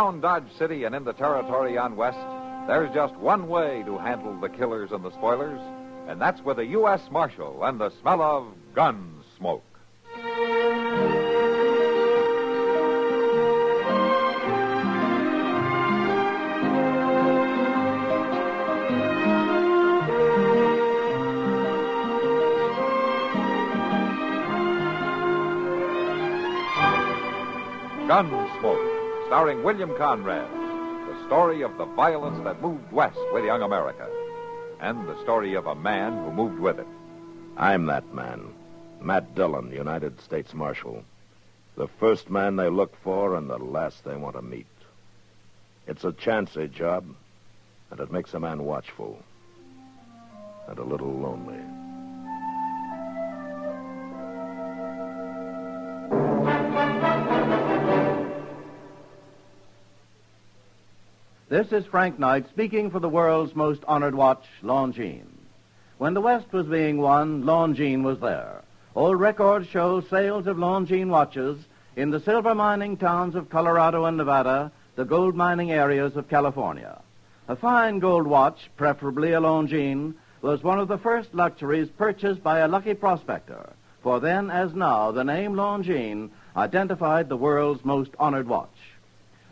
Around Dodge City and in the territory on west, there's just one way to handle the killers and the spoilers, and that's with a U.S. Marshal and the smell of Gunsmoke. Gunsmoke, starring William Conrad, the story of the violence that moved west with young America, and the story of a man who moved with it. I'm that man, Matt Dillon, United States Marshal. The first man they look for and the last they want to meet. It's a chancy job, and it makes a man watchful and a little lonely. This is Frank Knight speaking for the world's most honored watch, Longines. When the West was being won, Longines was there. Old records show sales of Longines watches in the silver mining towns of Colorado and Nevada, the gold mining areas of California. A fine gold watch, preferably a Longines, was one of the first luxuries purchased by a lucky prospector, for then as now the name Longines identified the world's most honored watch.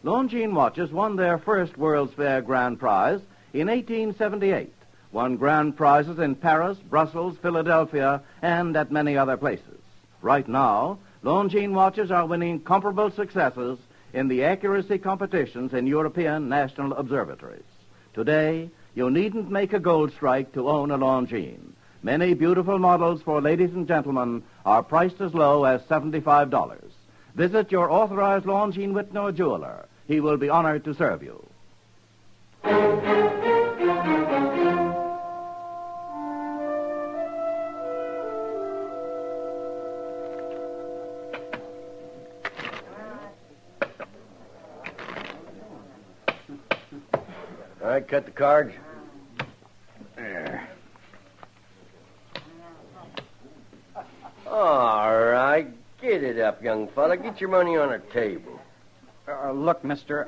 Longines watches won their first World's Fair Grand Prize in 1878, won grand prizes in Paris, Brussels, Philadelphia, and at many other places. Right now, Longines watches are winning comparable successes in the accuracy competitions in European national observatories. Today, you needn't make a gold strike to own a Longines. Many beautiful models for ladies and gentlemen are priced as low as $75. Visit your authorized Longines Whitney jeweler. He will be honored to serve you. All right, cut the cards. There. All right, get it up, young fella. Get your money on the table. Look, mister,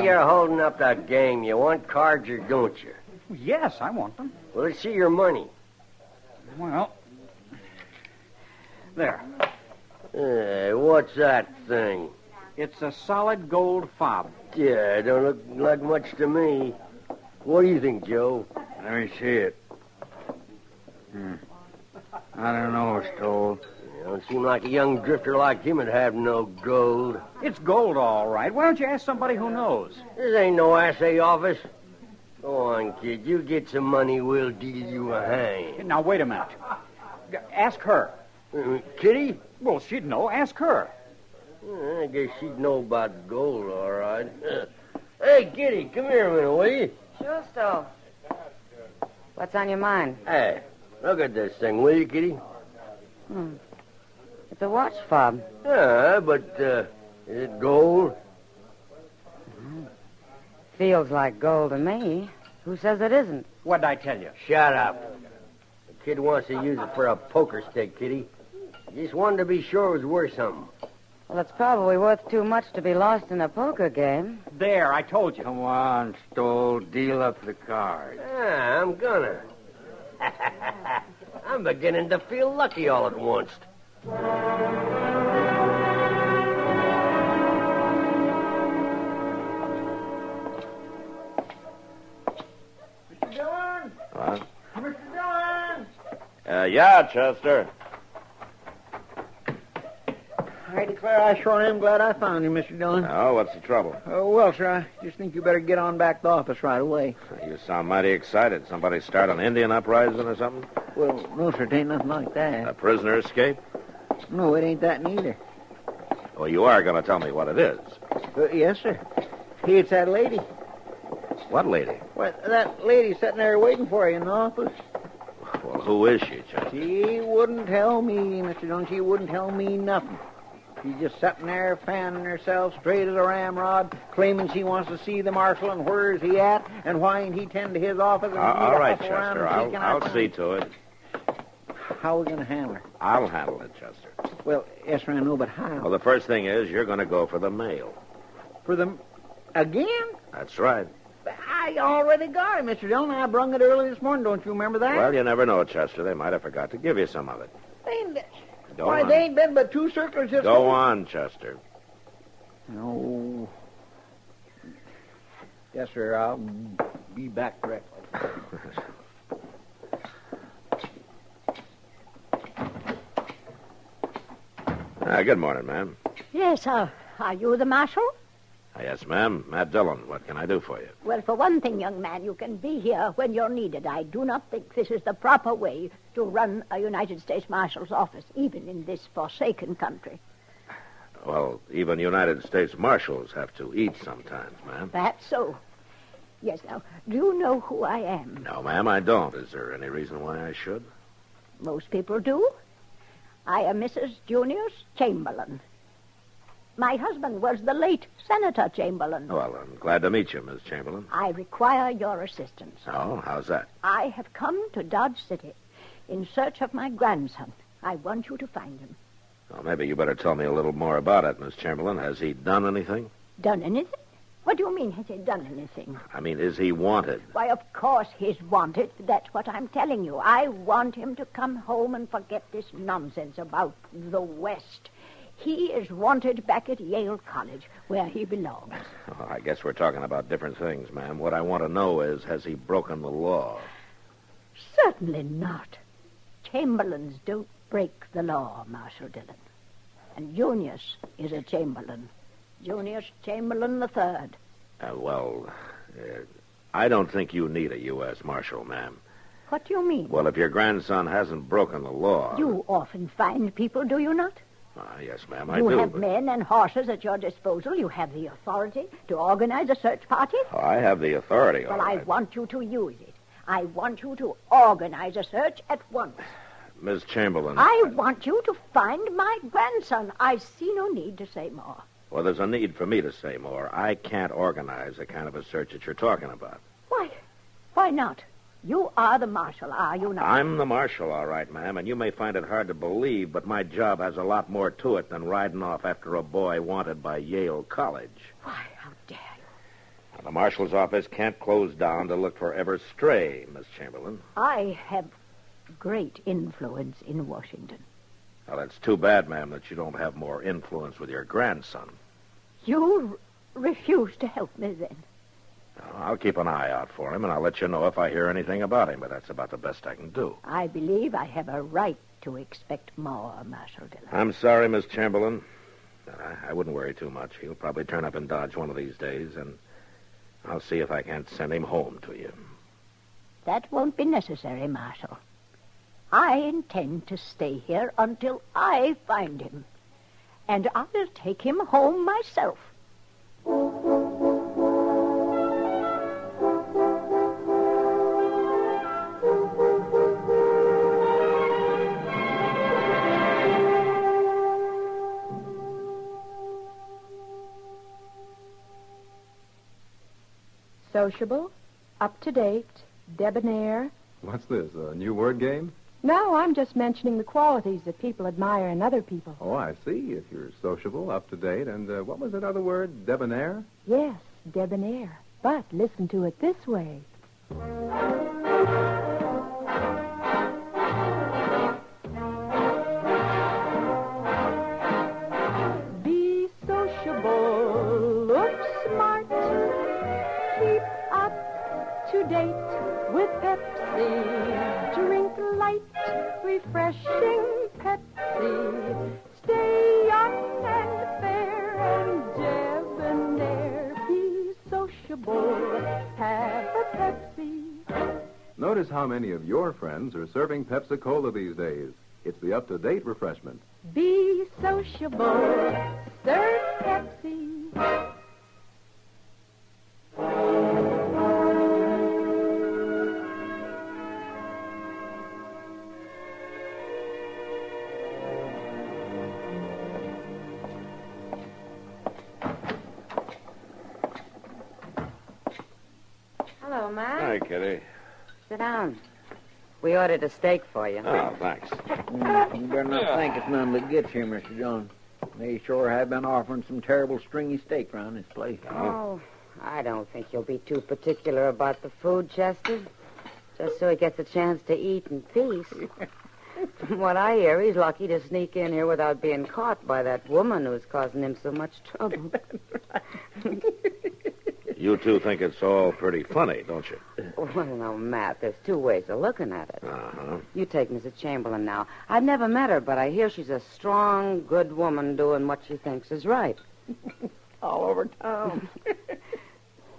You're holding up that game. You want cards or don't you? Yes, I want them. Well, let's see your money. Well, there. Hey, what's that thing? It's a solid gold fob. Yeah, don't look like much to me. What do you think, Joe? Let me see it. I don't know, Stoll. Don't seem like a young drifter like him would have no gold. It's gold, all right. Why don't you ask somebody who knows? This ain't no assay office. Go on, kid. You get some money, we'll deal you a hand. Now, wait a minute. Ask her. Kitty? Well, she'd know. Ask her. I guess she'd know about gold, all right. Hey, Kitty, come here a minute, will you? Sure, Stoll. What's on your mind? Hey, look at this thing, will you, Kitty? It's a watch fob. Yeah, but, is it gold? Feels like gold to me. Who says it isn't? What'd I tell you? Shut up. The kid wants to use it for a poker stick, Kitty. Just wanted to be sure it was worth something. Well, it's probably worth too much to be lost in a poker game. There, I told you. Come on, Stoll. Deal up the cards. Yeah, I'm gonna. I'm beginning to feel lucky all at once. Mr. Dillon? What? Mr. Dillon? Yeah, Chester. I declare I sure am glad I found you, Mr. Dillon. Oh, what's the trouble? Well, sir, I just think you better get on back to the office right away. You sound mighty excited. Somebody start an Indian uprising or something? Well, no, sir, it ain't nothing like that. A prisoner escape? No, it ain't that neither. Well, you are going to tell me what it is. Yes, sir. Hey, it's that lady. What lady? Well, that lady sitting there waiting for you in the office. Well, who is she, Chester? She wouldn't tell me, Mr. Dillon. She wouldn't tell me nothing. She's just sitting there fanning herself straight as a ramrod, claiming she wants to see the marshal and where's he at and why ain't he tend to his office. And All right, Chester. I'll see to it. How are we going to handle her? I'll handle it, Chester. Well, yes, sir, I know, but how? Well, the first thing is you're going to go for the mail. For the... Again? That's right. I already got it, Mr. Dillon. I brung it early this morning. Don't you remember that? Well, you never know, Chester. They might have forgot to give you some of it. Go on. They ain't been but 2 circles just... Go on, Chester. No. Yes, sir. I'll be back directly. Good morning, ma'am. Yes, are you the marshal? Yes, ma'am. Matt Dillon. What can I do for you? Well, for one thing, young man, you can be here when you're needed. I do not think this is the proper way to run a United States Marshal's office, even in this forsaken country. Well, even United States Marshals have to eat sometimes, ma'am. That's so. Yes, now, do you know who I am? No, ma'am, I don't. Is there any reason why I should? Most people do. I am Mrs. Junius Chamberlain. My husband was the late Senator Chamberlain. Well, I'm glad to meet you, Miss Chamberlain. I require your assistance. Oh, how's that? I have come to Dodge City in search of my grandson. I want you to find him. Well, maybe you better tell me a little more about it, Miss Chamberlain. Has he done anything? Done anything? What do you mean, has he done anything? I mean, is he wanted? Why, of course he's wanted. That's what I'm telling you. I want him to come home and forget this nonsense about the West. He is wanted back at Yale College, where he belongs. Oh, I guess we're talking about different things, ma'am. What I want to know is, has he broken the law? Certainly not. Chamberlains don't break the law, Marshal Dillon. And Junius is a Chamberlain. Junius Chamberlain III. I don't think you need a U.S. Marshal, ma'am. What do you mean? Well, if your grandson hasn't broken the law... You often find people, do you not? Yes, ma'am, I do. You have men and horses at your disposal. You have the authority to organize a search party. Oh, I have the authority, all well, right. I want you to use it. I want you to organize a search at once. Miss Chamberlain... I want you to find my grandson. I see no need to say more. Well, there's a need for me to say more. I can't organize the kind of a search that you're talking about. Why? Why not? You are the marshal, are you not? I'm the marshal, all right, ma'am, and you may find it hard to believe, but my job has a lot more to it than riding off after a boy wanted by Yale College. Why, how dare you? Now, the marshal's office can't close down to look for ever stray, Miss Chamberlain. I have great influence in Washington. Well, it's too bad, ma'am, that you don't have more influence with your grandson. You refuse to help me, then? I'll keep an eye out for him, and I'll let you know if I hear anything about him, but that's about the best I can do. I believe I have a right to expect more, Marshal Dillon. I'm sorry, Miss Chamberlain. I wouldn't worry too much. He'll probably turn up in Dodge one of these days, and I'll see if I can't send him home to you. That won't be necessary, Marshal. I intend to stay here until I find him. And I'll take him home myself. Sociable, up-to-date, debonair. What's this, a new word game? No, I'm just mentioning the qualities that people admire in other people. Oh, I see. If you're sociable, up-to-date, and what was that other word, debonair? Yes, debonair. But listen to it this way. Be sociable, look smart, keep up to date with Pepsi. Drink light, refreshing Pepsi. Stay young and fair and debonair. Be sociable, have a Pepsi. Notice how many of your friends are serving Pepsi-Cola these days. It's the up-to-date refreshment. Be sociable, serve Pepsi. Hello, Matt. Hi, Kitty. Sit down. We ordered a steak for you. Oh, thanks. You better not think it's none that gets here, Mr. John. They sure have been offering some terrible stringy steak around this place. Oh, I don't think you'll be too particular about the food, Chester. Just so he gets a chance to eat in peace. From what I hear, he's lucky to sneak in here without being caught by that woman who's causing him so much trouble. You two think it's all pretty funny, don't you? Well, no, Matt, there's two ways of looking at it. Uh-huh. You take Mrs. Chamberlain now. I've never met her, but I hear she's a strong, good woman doing what she thinks is right. All over town.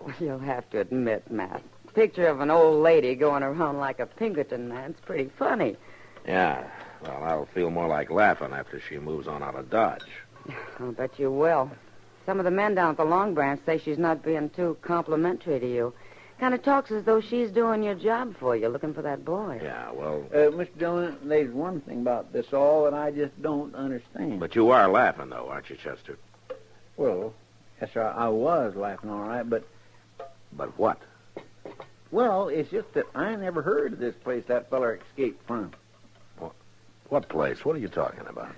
Well, you'll have to admit, Matt, picture of an old lady going around like a Pinkerton man's pretty funny. Yeah. Well, I'll feel more like laughing after she moves on out of Dodge. I'll bet you will. Some of the men down at the Long Branch say she's not being too complimentary to you. Kind of talks as though she's doing your job for you, looking for that boy. Yeah, well... Mr. Dillon, there's one thing about this all that I just don't understand. But you are laughing, though, aren't you, Chester? Well, yes, sir, I was laughing all right, but... But what? Well, it's just that I never heard of this place that feller escaped from. What place? What are you talking about?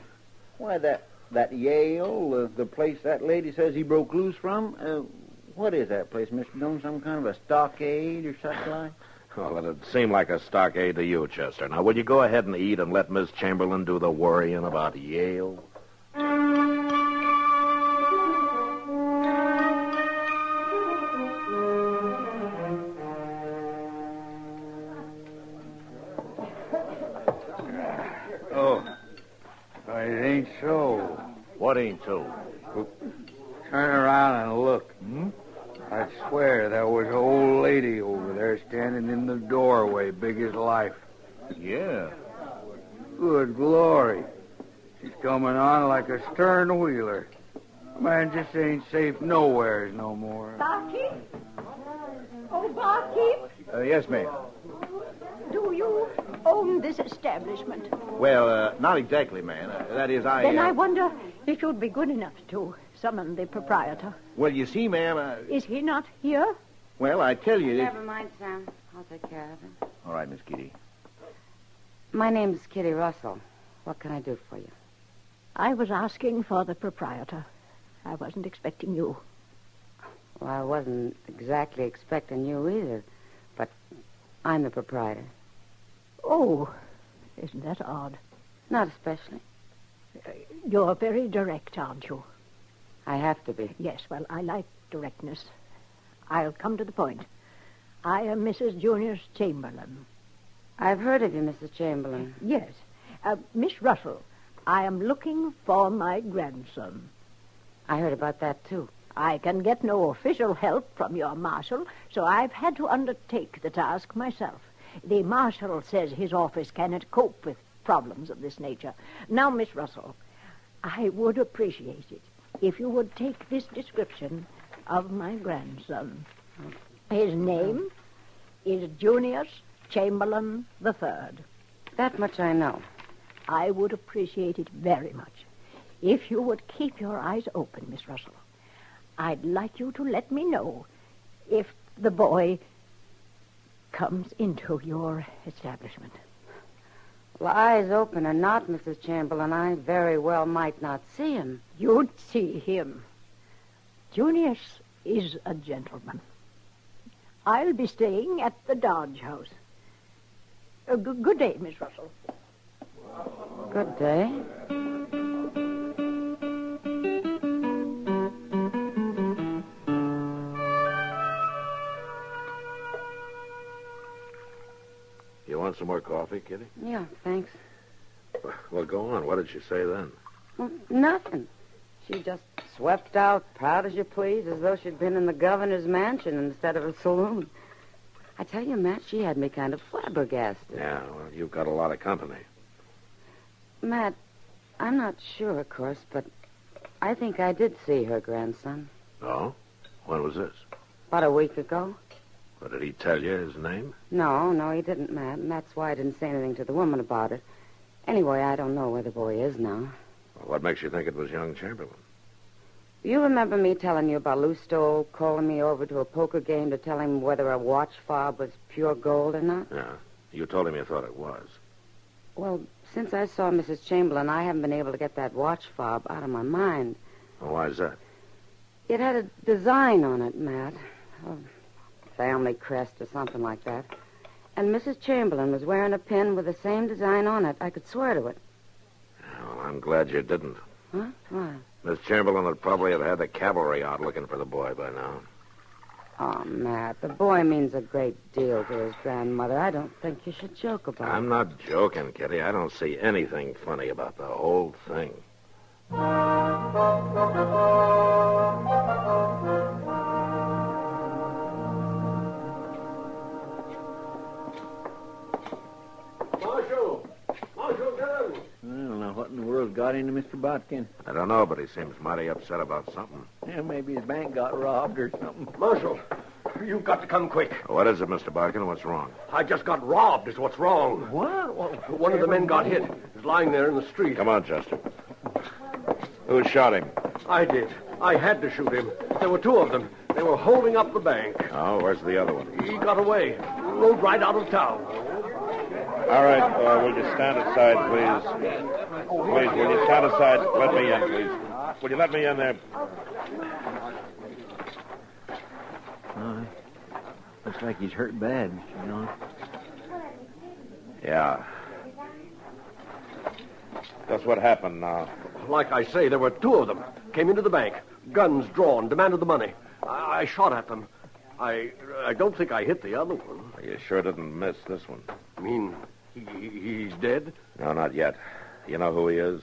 Why, that Yale, the place that lady says he broke loose from. What is that place, Mr. Dillon? Some kind of a stockade or such like? Well, it'd seem like a stockade to you, Chester. Now, will you go ahead and eat and let Miss Chamberlain do the worrying about Yale? It ain't so. What ain't so? Turn around and look. I swear there was an old lady over there standing in the doorway, big as life. Yeah. Good glory. She's coming on like a stern wheeler. Man, just ain't safe nowheres no more. Barkeep? Oh, Barkeep, Yes, ma'am. do you own this establishment? Well, not exactly, ma'am. That is, Then I wonder if you'd be good enough to summon the proprietor. Well, you see, ma'am, Is he not here? well, I tell you... Never mind, Sam. I'll take care of him. All right, Miss Kitty. My name's Kitty Russell. What can I do for you? I was asking for the proprietor. I wasn't expecting you. Well, I wasn't exactly expecting you either, but I'm the proprietor. Oh, isn't that odd? Not especially. You're very direct, aren't you? I have to be. Yes, well, I like directness. I'll come to the point. I am Mrs. Junior's Chamberlain. I've heard of you, Mrs. Chamberlain. Yes. Miss Russell, I am looking for my grandson. I heard about that, too. I can get no official help from your marshal, so I've had to undertake the task myself. The marshal says his office cannot cope with problems of this nature. Now, Miss Russell, I would appreciate it if you would take this description of my grandson. His name is Junius Chamberlain III. That much I know. I would appreciate it very much if you would keep your eyes open, Miss Russell. I'd like you to let me know if the boy comes into your establishment. Well, eyes open or not, Mrs. Chamberlain, I very well might not see him. You'd see him. Junius is a gentleman. I'll be staying at the Dodge House. Good day, Miss Russell. Good day. You want some more coffee, Kitty? Yeah, thanks. Well, go on. What did she say then? Well, nothing. She just swept out, proud as you please, as though she'd been in the governor's mansion instead of a saloon. I tell you, Matt, she had me kind of flabbergasted. Yeah, well, you've got a lot of company. Matt, I'm not sure, of course, but I think I did see her grandson. Oh? When was this? About a week ago. Well, did he tell you his name? No, he didn't, Matt, and that's why I didn't say anything to the woman about it. Anyway, I don't know where the boy is now. Well, what makes you think it was young Chamberlain? You remember me telling you about Loustow calling me over to a poker game to tell him whether a watch fob was pure gold or not? Yeah. You told him you thought it was. Well, since I saw Mrs. Chamberlain, I haven't been able to get that watch fob out of my mind. Well, why is that? It had a design on it, Matt. A family crest or something like that. And Mrs. Chamberlain was wearing a pin with the same design on it. I could swear to it. Well, I'm glad you didn't. Huh? Why? Miss Chamberlain would probably have had the cavalry out looking for the boy by now. Oh, Matt, the boy means a great deal to his grandmother. I don't think you should joke about it. I'm not joking, Kitty. I don't see anything funny about the whole thing. Marshal Dillon. I don't know what in the world got into Mr. Botkin. I don't know, but he seems mighty upset about something. Yeah, maybe his bank got robbed or something. Marshal, you've got to come quick. What is it, Mr. Barkin? What's wrong? I just got robbed is what's wrong. What? One of the men got hit. He's lying there in the street. Come on, Chester. Who shot him? I did. I had to shoot him. There were two of them. They were holding up the bank. Oh, where's the other one? He got away. Rode right out of town. All right, will you stand aside, please? Please, will you stand aside? Let me in, please. Will you let me in there? Looks like he's hurt bad, you know. Yeah. That's what happened now. Like I say, there were two of them. Came into the bank. Guns drawn. Demanded the money. I shot at them. I don't think I hit the other one. You sure didn't miss this one. I mean, he's dead? No, not yet. You know who he is?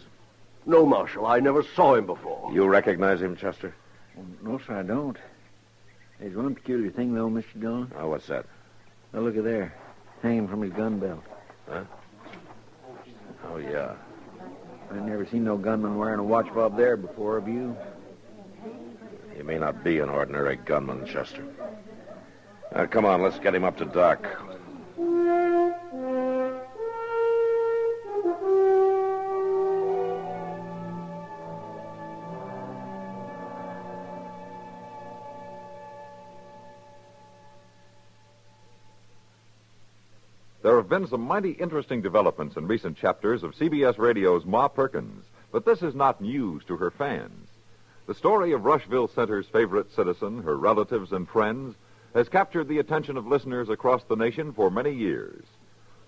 No, Marshal. I never saw him before. You recognize him, Chester? No, sir, I don't. There's one peculiar thing, though, Mr. Dillon. Oh, what's that? Now, look at there. Hanging from his gun belt. Huh? Oh, yeah. I've never seen no gunman wearing a watch fob there before, have you? He may not be an ordinary gunman, Chester. Come on, let's get him up to dock. There have been some mighty interesting developments in recent chapters of CBS Radio's Ma Perkins, but this is not news to her fans. The story of Rushville Center's favorite citizen, her relatives and friends, has captured the attention of listeners across the nation for many years.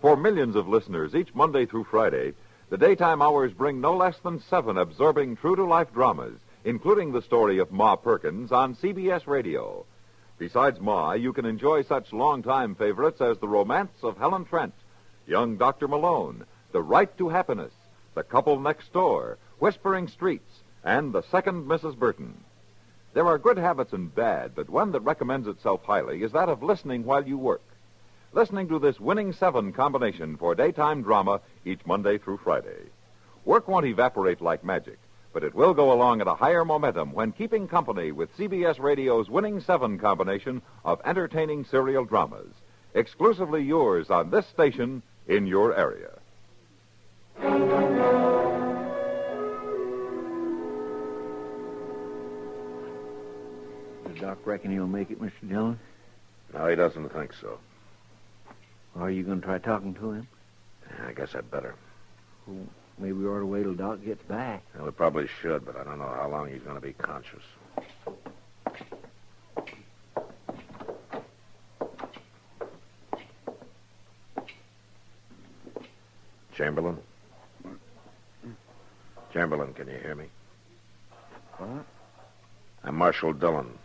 For millions of listeners each Monday through Friday, the daytime hours bring no less than 7 absorbing true-to-life dramas, including the story of Ma Perkins on CBS Radio. Besides Ma, you can enjoy such longtime favorites as The Romance of Helen Trent, Young Dr. Malone, The Right to Happiness, The Couple Next Door, Whispering Streets, and The Second Mrs. Burton. There are good habits and bad, but one that recommends itself highly is that of listening while you work. Listening to this winning 7 combination for daytime drama each Monday through Friday. Work won't evaporate like magic, but it will go along at a higher momentum when keeping company with CBS Radio's winning 7 combination of entertaining serial dramas. Exclusively yours on this station in your area. Does Doc reckon he'll make it, Mr. Dillon? No, he doesn't think so. Are you going to try talking to him? I guess I'd better. Well, maybe we ought to wait till Doc gets back. Well, we probably should, but I don't know how long he's going to be conscious. Chamberlain? Chamberlain, can you hear me? What? I'm Marshal Dillon.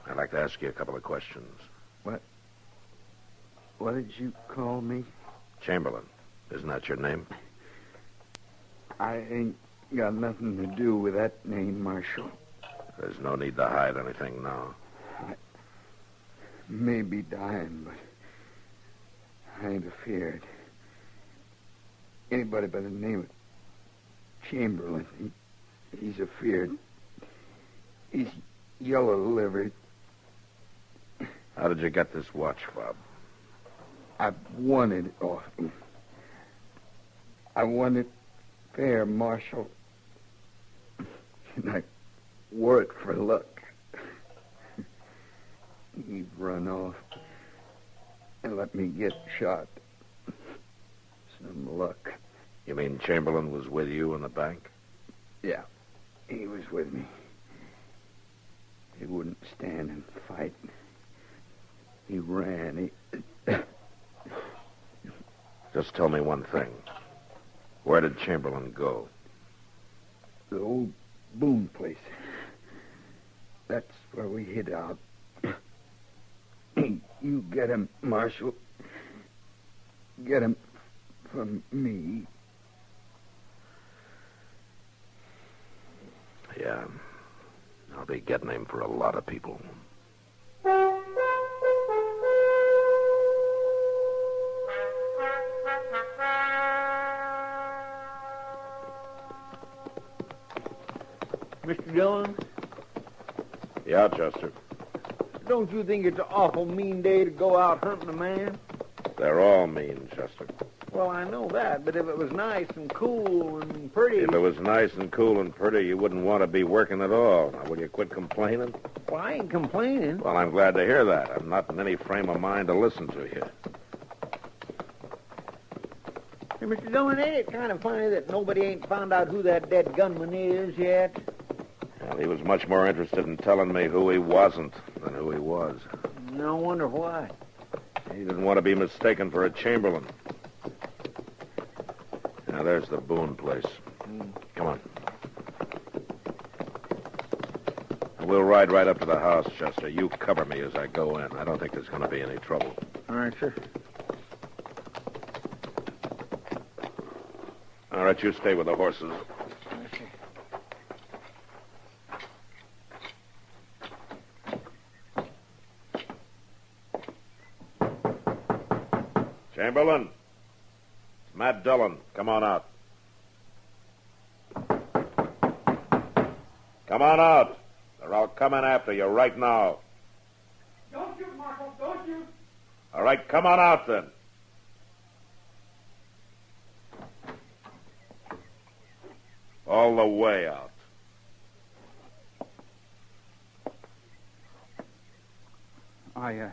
I'd like to ask you a couple of questions. What did you call me? Chamberlain. Isn't that your name? I ain't got nothing to do with that name, Marshal. There's no need to hide anything now. I may be dying, but I ain't afeared. Anybody by the name of Chamberlain, he's afeared. He's yellow-livered. How did you get this watch fob? I won it off him. I won it fair, Marshal. And I wore it for luck. He'd run off and let me get shot. Some luck. You mean Chamberlain was with you in the bank? Yeah, he was with me. He wouldn't stand and fight. He ran. Just tell me one thing. Where did Chamberlain go? The old Boone place. That's where we hid out. You get him, Marshal. Get him from me. Yeah. I'll be getting him for a lot of people. Mr. Dillon, Yeah, Chester. don't you think it's an awful mean day to go out hunting a man? They're all mean, Chester. Well, I know that, but if it was nice and cool and pretty... If it was nice and cool and pretty, you wouldn't want to be working at all. Now, will you quit complaining? Well, I ain't complaining. Well, I'm glad to hear that. I'm not in any frame of mind to listen to you. Hey, Mr. Dillon, ain't it kind of funny that nobody ain't found out who that dead gunman is yet? Well, he was much more interested in telling me who he wasn't than who he was. No wonder why. He didn't want to be mistaken for a Chamberlain. Now, there's the Boone place. Come on. We'll ride right up to the house, Chester. You cover me as I go in. I don't think there's going to be any trouble. All right, sir. All right, you stay with the horses. Chamberlain. It's Matt Dillon. Come on out. Come on out. Or I'll come in after you right now. Don't shoot, Marshal. Don't shoot. All right, come on out then. All the way out. I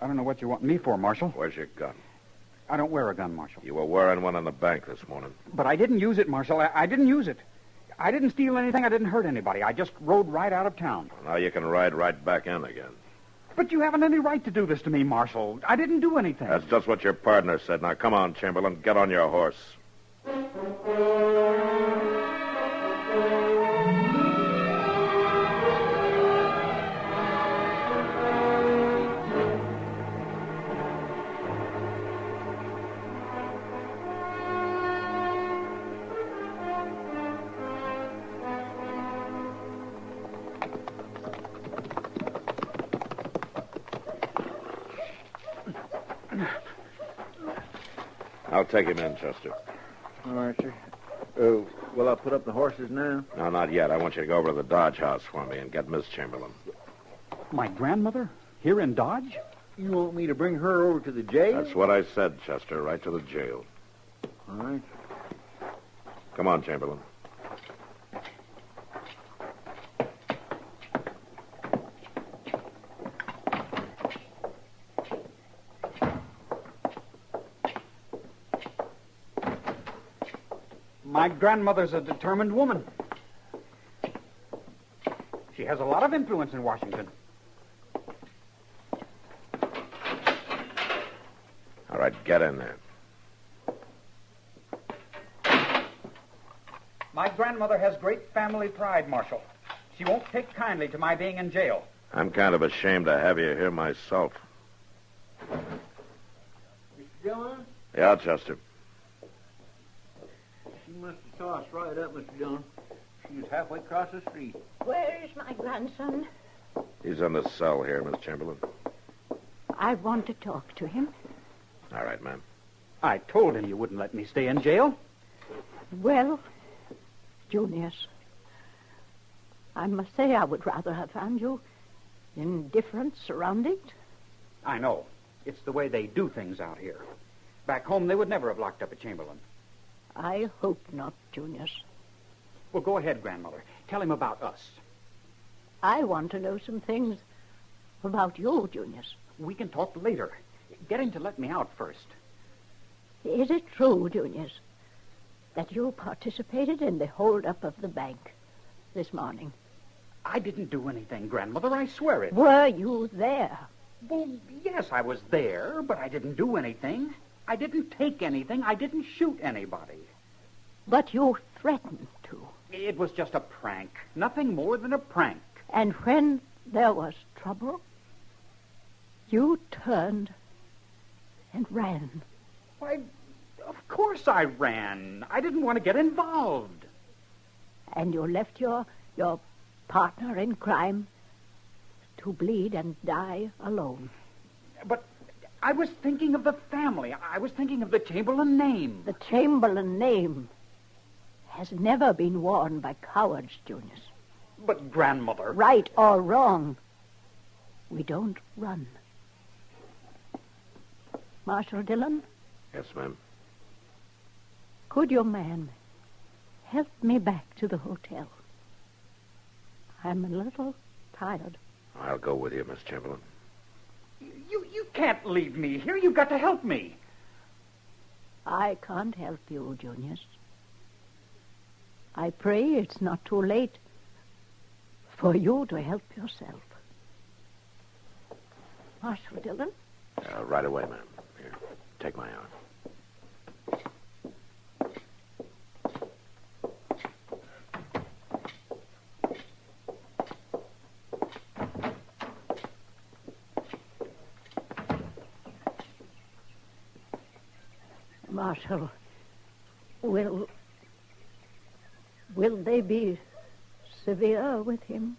don't know what you want me for, Marshal. Where's your gun? I don't wear a gun, Marshal. You were wearing one in the bank this morning. But I didn't use it, Marshal. I didn't use it. I didn't steal anything. I didn't hurt anybody. I just rode right out of town. Now you can ride right back in again. But you haven't any right to do this to me, Marshal. I didn't do anything. That's just what your partner said. Now, come on, Chamberlain. Get on your horse. I'll take him in, Chester. All right, sir. Will I put up the horses now? No, not yet. I want you to go over to the Dodge house for me and get Miss Chamberlain. My grandmother? Here in Dodge? You want me to bring her over to the jail? That's what I said, Chester. Right to the jail. All right. Come on, Chamberlain. My grandmother's a determined woman. She has a lot of influence in Washington. All right, get in there. My grandmother has great family pride, Marshal. She won't take kindly to my being in jail. I'm kind of ashamed to have you here myself. Mr. Dillon? Yeah, Chester. She must have saw us ride up, Mr. Dillon. She was halfway across the street. Where is my grandson? He's in the cell here, Miss Chamberlain. I want to talk to him. All right, ma'am. I told him you wouldn't let me stay in jail. Well, Junius, I must say I would rather have found you in different surroundings. I know. It's the way they do things out here. Back home, they would never have locked up a Chamberlain. I hope not, Junius. Well, go ahead, Grandmother. Tell him about us. I want to know some things about you, Junius. We can talk later. Get him to let me out first. Is it true, Junius, that you participated in the holdup of the bank this morning? I didn't do anything, Grandmother. I swear it. Were you there? Well, yes, I was there, but I didn't do anything. I didn't take anything. I didn't shoot anybody. But you threatened to. It was just a prank. Nothing more than a prank. And when there was trouble, you turned and ran. Why, of course I ran. I didn't want to get involved. And you left your partner in crime to bleed and die alone. But I was thinking of the family. I was thinking of the Chamberlain name. The Chamberlain name has never been worn by cowards, Junius. But, Grandmother... Right or wrong, we don't run. Marshal Dillon? Yes, ma'am. Could your man help me back to the hotel? I'm a little tired. I'll go with you, Miss Chamberlain. You can't leave me here. You've got to help me. I can't help you, Junius. I pray it's not too late for you to help yourself. Marshal Dillon? Right away, ma'am. Here, take my arm. Marshal, will they be severe with him?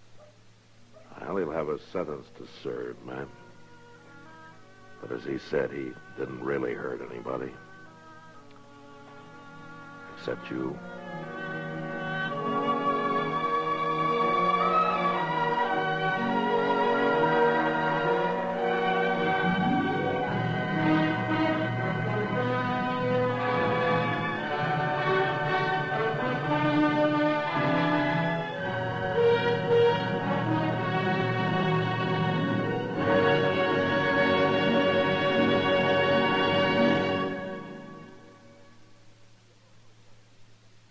Well, he'll have a sentence to serve, ma'am. But as he said, he didn't really hurt anybody. Except you.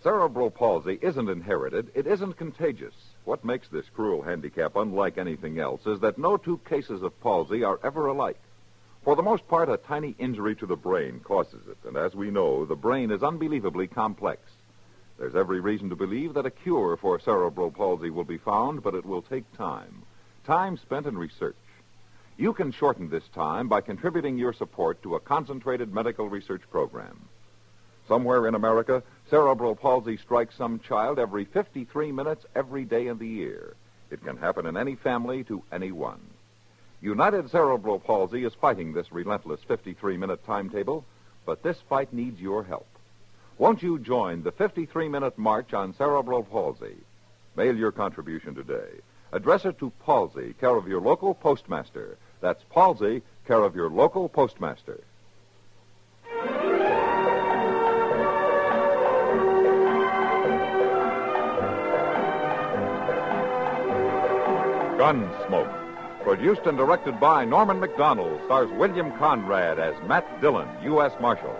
Cerebral palsy isn't inherited. It isn't contagious. What makes this cruel handicap unlike anything else is that no two cases of palsy are ever alike. For the most part, a tiny injury to the brain causes it, and as we know, the brain is unbelievably complex. There's every reason to believe that a cure for cerebral palsy will be found, but it will take time spent in research. You can shorten this time by contributing your support to a concentrated medical research program. Somewhere in America, cerebral palsy strikes some child every 53 minutes every day of the year. It can happen in any family to anyone. United Cerebral Palsy is fighting this relentless 53-minute timetable, but this fight needs your help. Won't you join the 53-minute march on cerebral palsy? Mail your contribution today. Address it to Palsy, care of your local postmaster. That's Palsy, care of your local postmaster. Gunsmoke, produced and directed by Norman Macdonald, stars William Conrad as Matt Dillon, U.S. Marshal.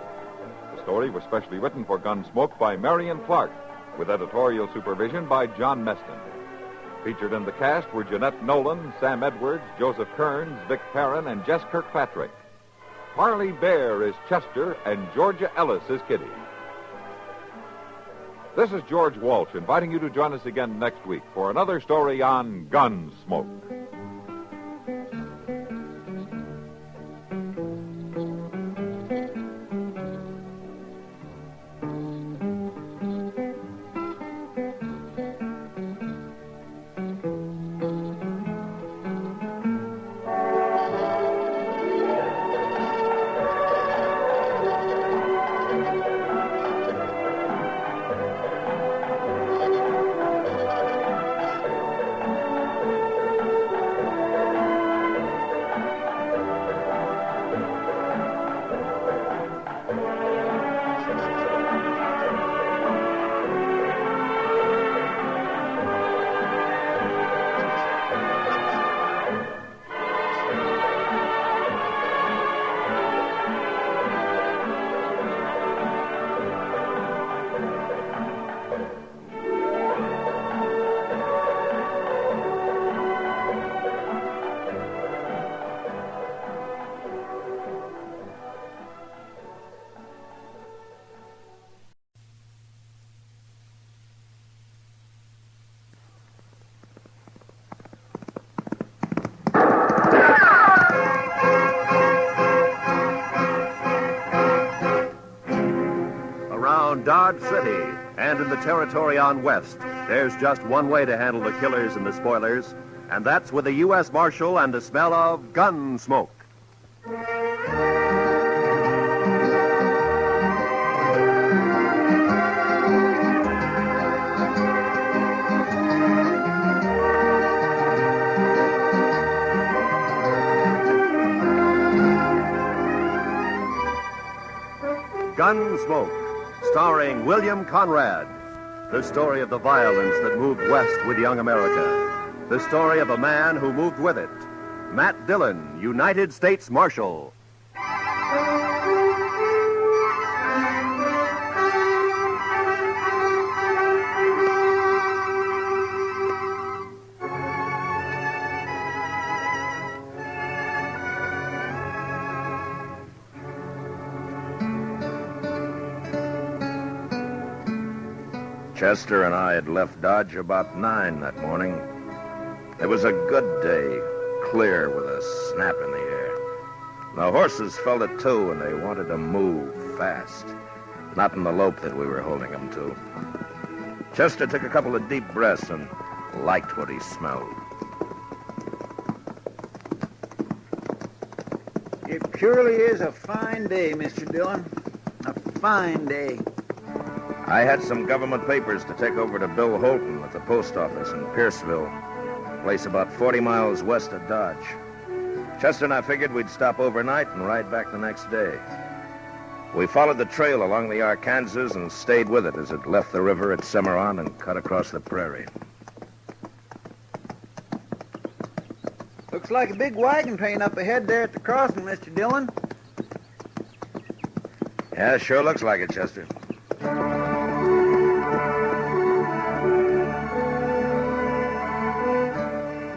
The story was specially written for Gunsmoke by Marion Clark, with editorial supervision by John Meston. Featured in the cast were Jeanette Nolan, Sam Edwards, Joseph Kearns, Vic Perrin, and Jess Kirkpatrick. Harley Bear is Chester, and Georgia Ellis is Kitty. This is George Walsh inviting you to join us again next week for another story on Gunsmoke. around Dodge City and in the territory on West, there's just one way to handle the killers and the spoilers, and that's with a U.S. Marshal and the smell of Gunsmoke. Gunsmoke, starring William Conrad. The story of the violence that moved west with young America. The story of a man who moved with it. Matt Dillon, United States Marshal. Chester and I had left Dodge about 9 that morning. It was a good day, clear with a snap in the air. The horses felt it too, and they wanted to move fast. Not in the lope that we were holding them to. Chester took a couple of deep breaths and liked what he smelled. It surely is a fine day, Mr. Dillon. A fine day. I had some government papers to take over to Bill Holton at the post office in Pierceville, a place about 40 miles west of Dodge. Chester and I figured we'd stop overnight and ride back the next day. We followed the trail along the Arkansas and stayed with it as it left the river at Cimarron and cut across the prairie. Looks like a big wagon train up ahead there at the crossing, Mr. Dillon. Yeah, sure looks like it, Chester.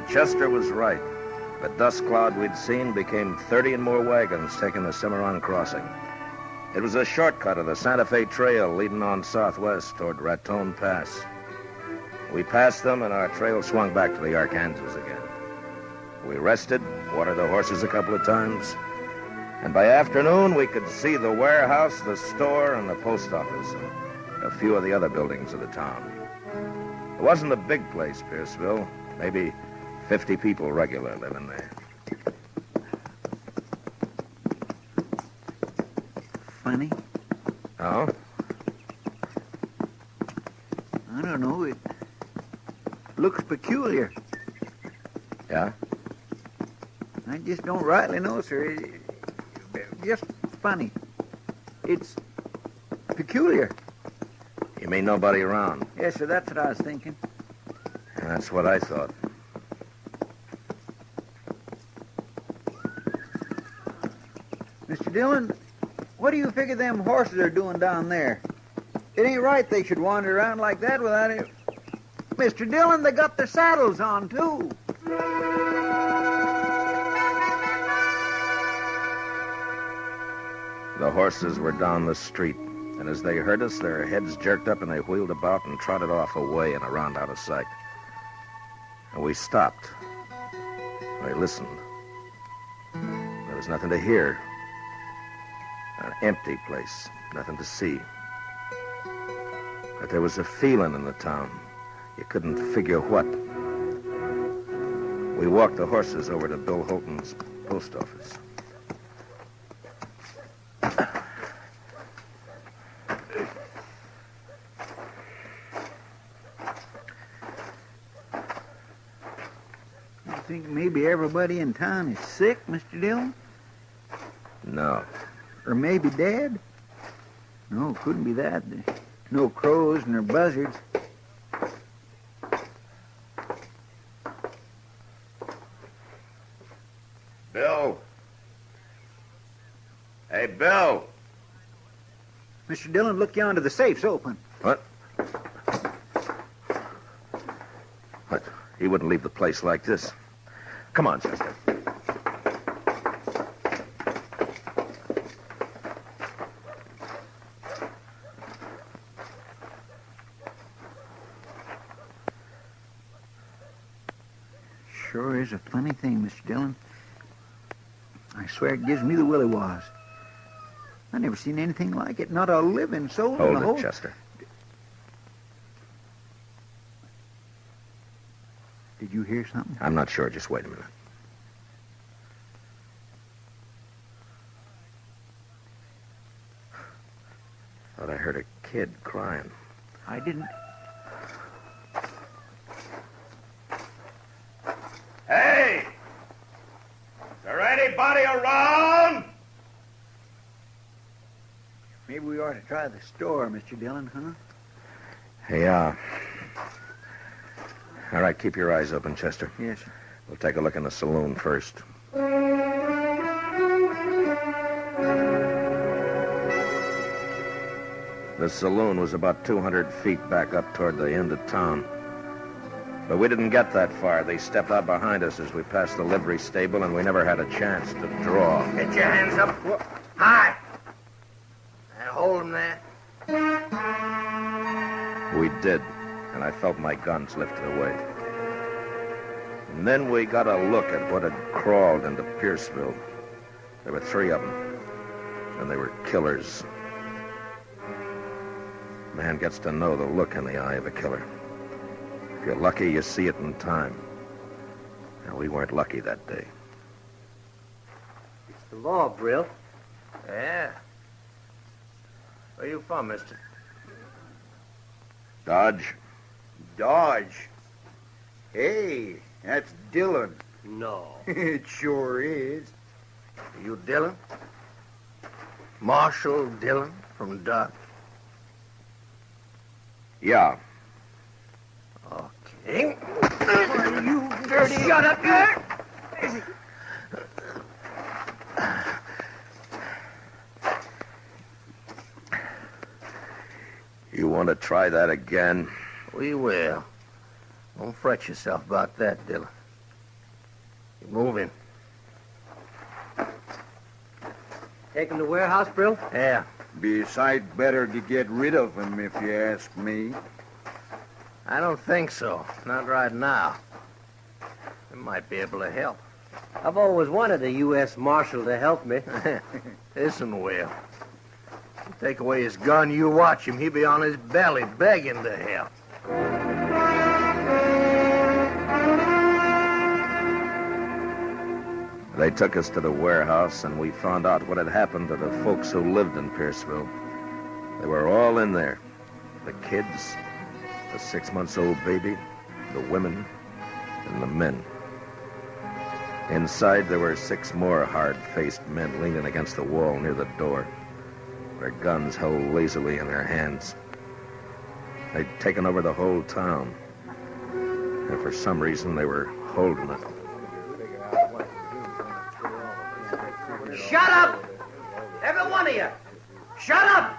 Chester was right. The dust cloud we'd seen became 30 and more wagons taking the Cimarron crossing. It was a shortcut of the Santa Fe Trail leading on southwest toward Raton Pass. We passed them, and our trail swung back to the Arkansas again. We rested, watered the horses a couple of times, and by afternoon we could see the warehouse, the store, and the post office, and a few of the other buildings of the town. It wasn't a big place, Pierceville. Maybe 50 people regular living there. Funny. Oh? I don't know. It looks peculiar. Yeah? I just don't rightly know, sir. Just funny. It's peculiar. You mean nobody around? Yes, sir, that's what I was thinking. And that's what I thought. Mr. Dillon, what do you figure them horses are doing down there? It ain't right they should wander around like that without it. Mr. Dillon, they got their saddles on, too. The horses were down the street, and as they heard us, their heads jerked up and they wheeled about and trotted off away and around out of sight. And we stopped. We listened. There was nothing to hear. An empty place, nothing to see. But there was a feeling in the town. You couldn't figure what. We walked the horses over to Bill Holton's post office. You think maybe everybody in town is sick, Mr. Dillon? No. Or maybe dead? No, couldn't be that. There's no crows nor buzzards. Bill. Hey, Bill. Mr. Dillon, look yonder. The safe's open. What? What? He wouldn't leave the place like this. Come on, Chester. Sure is a funny thing, Mr. Dillon. I swear it gives me the willy-was. I never seen anything like it. Not a living soul in Hold the it, whole... Chester. Did you hear something? I'm not sure. Just wait a minute. Thought I heard a kid crying. I didn't. Hey! Is there anybody around? Maybe we ought to try the store, Mr. Dillon, huh? Yeah. All right, keep your eyes open, Chester. Yes, sir. We'll take a look in the saloon first. The saloon was about 200 feet back up toward the end of town. But we didn't get that far. They stepped out behind us as we passed the livery stable, and we never had a chance to draw. Get your hands up. High. And hold them there. We did, and I felt my guns lifted away. And then we got a look at what had crawled into Pierceville. There were 3 of them, and they were killers. Man gets to know the look in the eye of a killer. If you're lucky, you see it in time. Now, we weren't lucky that day. It's the law, Brill. Yeah. Where you from, mister? Dodge. Dodge. Hey, that's Dillon. No. It sure is. You Dillon? Marshal Dillon from Dodge? Yeah. Okay. You dirty... Shut up, you! You want to try that again? We will. Don't fret yourself about that, Dillon. Keep moving. Take him to warehouse, Brill? Yeah. Be a sight better to get rid of him, if you ask me. I don't think so. Not right now. We might be able to help. I've always wanted a U.S. Marshal to help me. Listen, Will. You take away his gun, you watch him. He'll be on his belly begging to help. They took us to the warehouse, and we found out what had happened to the folks who lived in Pierceville. They were all in there. The kids, the 6-month-old baby, the women, and the men. Inside, there were 6 more hard-faced men leaning against the wall near the door, their guns held lazily in their hands. They'd taken over the whole town, and for some reason, they were holding it. Shut up! Every one of you! Shut up!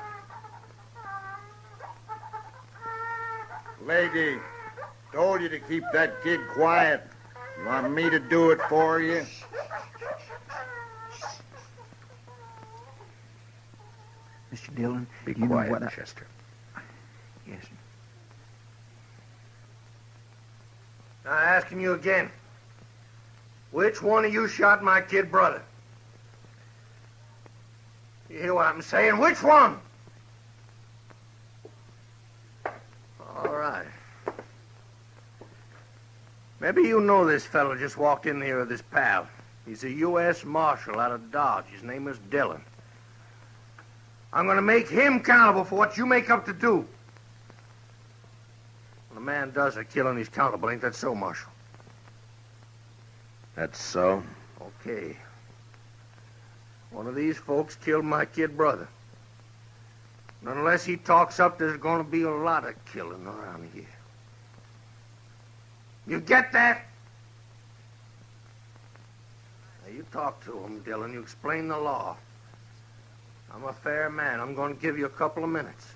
Lady, told you to keep that kid quiet. You want me to do it for you? Mr. Dillon, Be you quiet, know what Chester. Yes, sir. Now, asking you again. Which one of you shot my kid brother? You hear what I'm saying? Which one? All right. Maybe you know this fellow just walked in here with his pal. He's a U.S. Marshal out of Dodge. His name is Dillon. I'm going to make him accountable for what you make up to do. When a man does a killing, he's accountable. Ain't that so, Marshal? That's so? Okay. One of these folks killed my kid brother. And unless he talks up, there's going to be a lot of killing around here. You get that? Now, you talk to him, Dillon. You explain the law. I'm a fair man. I'm going to give you a couple of minutes.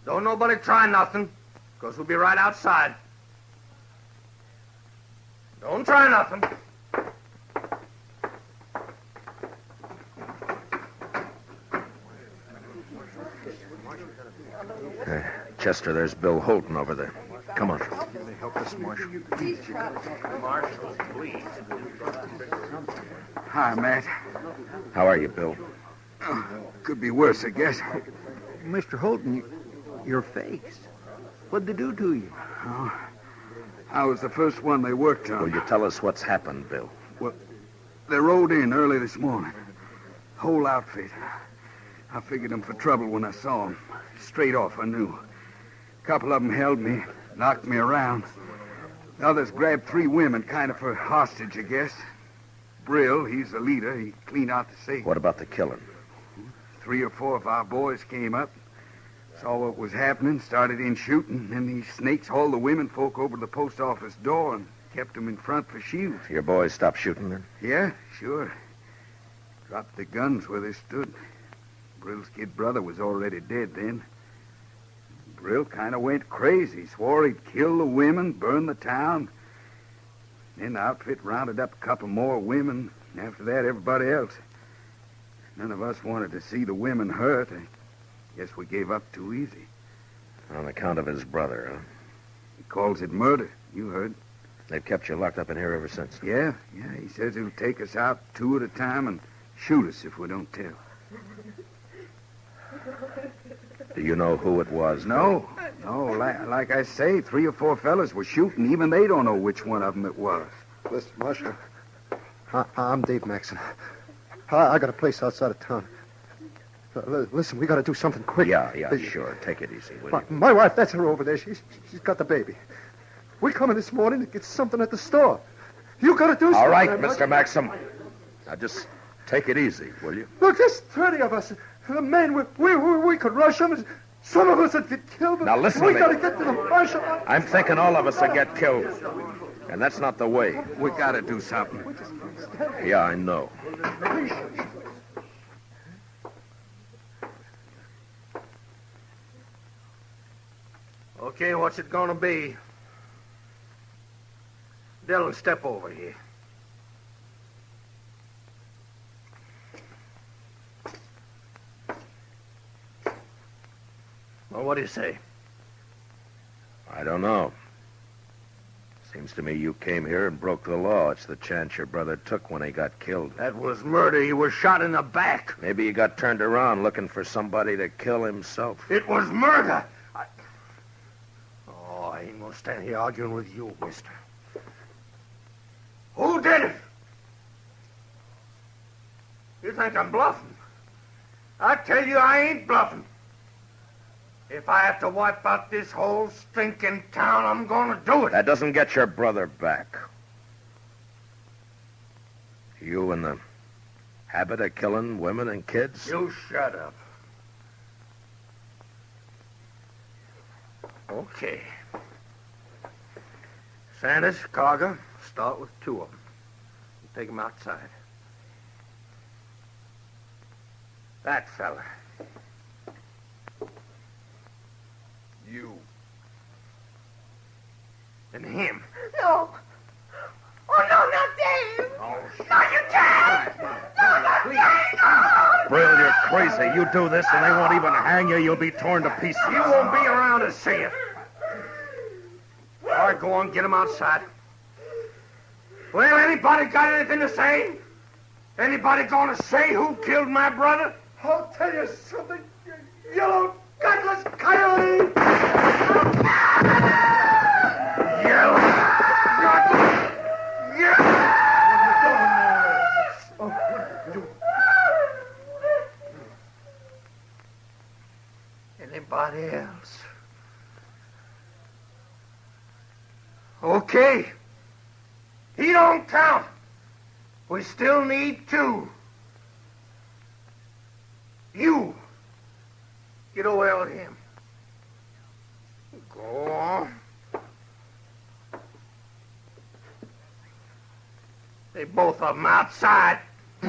Don't nobody try nothing, because we'll be right outside. Don't try nothing. Chester, there's Bill Holton over there. Come on. Help us, Marshal. Marshal, please. Hi, Matt. How are you, Bill? Could be worse, I guess. Mr. Holton, your face. What'd they do to you? Oh, I was the first one they worked on. Will you tell us what's happened, Bill? Well, they rode in early this morning. Whole outfit. I figured them for trouble when I saw them. Straight off, I knew. A couple of them held me, knocked me around. The others grabbed 3 women, kind of for hostage, I guess. Brill, he's the leader. He cleaned out the safe. What about the killing? 3 or 4 of our boys came up, saw what was happening, started in shooting, and these snakes hauled the women folk over to the post office door and kept them in front for shields. Your boys stopped shooting then? Yeah, sure. Dropped the guns where they stood. Brill's kid brother was already dead then. Brill kind of went crazy, swore he'd kill the women, burn the town. Then the outfit rounded up a couple more women, and after that, everybody else. None of us wanted to see the women hurt. I guess we gave up too easy. On account of his brother, huh? He calls it murder. You heard. They've kept you locked up in here ever since. Yeah. He says he'll take us out 2 at a time and shoot us if we don't tell. Do you know who it was? No. Like I say, 3 or 4 fellas were shooting. Even they don't know which one of them it was. Listen, Marshal, I'm Dave Maxon. I got a place outside of town. Listen, we got to do something quick. Yeah, sure. Take it easy, will you? My wife, that's her over there. She's got the baby. We come in this morning to get something at the store. You got to do something. All right, Mr. Maxim. Now just take it easy, will you? Look, there's 30 of us. The men, we could rush them. Some of us would get killed. Now listen to me. We got to get to the Marshal. I'm thinking all of us will get killed. And that's not the way. We got to do something. Yeah, I know. Okay, what's it gonna be? Dillon, step over here. Well, what do you say? I don't know. Seems to me you came here and broke the law. It's the chance your brother took when he got killed. That was murder. He was shot in the back. Maybe he got turned around looking for somebody to kill himself. It was murder. I ain't gonna stand here arguing with you, mister. Who did it? You think I'm bluffing? I tell you I ain't bluffing. If I have to wipe out this whole stinking town, I'm gonna do it. That doesn't get your brother back. You in the habit of killing women and kids? You shut up. Okay. Sanders, Carger, start with 2 of them. Take them outside. That fella. You. And him. No. Oh, no, not Dave. Oh, no, you can't. No, not Dave. No. Brill, you're crazy. You do this and they won't even hang you. You'll be torn to pieces. You won't be around to see it. All right, go on, get him outside. Well, anybody got anything to say? Anybody gonna say who killed my brother? I'll tell you something, you yellow, gutless coyote! Yellow, gutless, Anybody else? Okay. He don't count. We still need 2. You. Get away with him. Go on. They both of them outside. They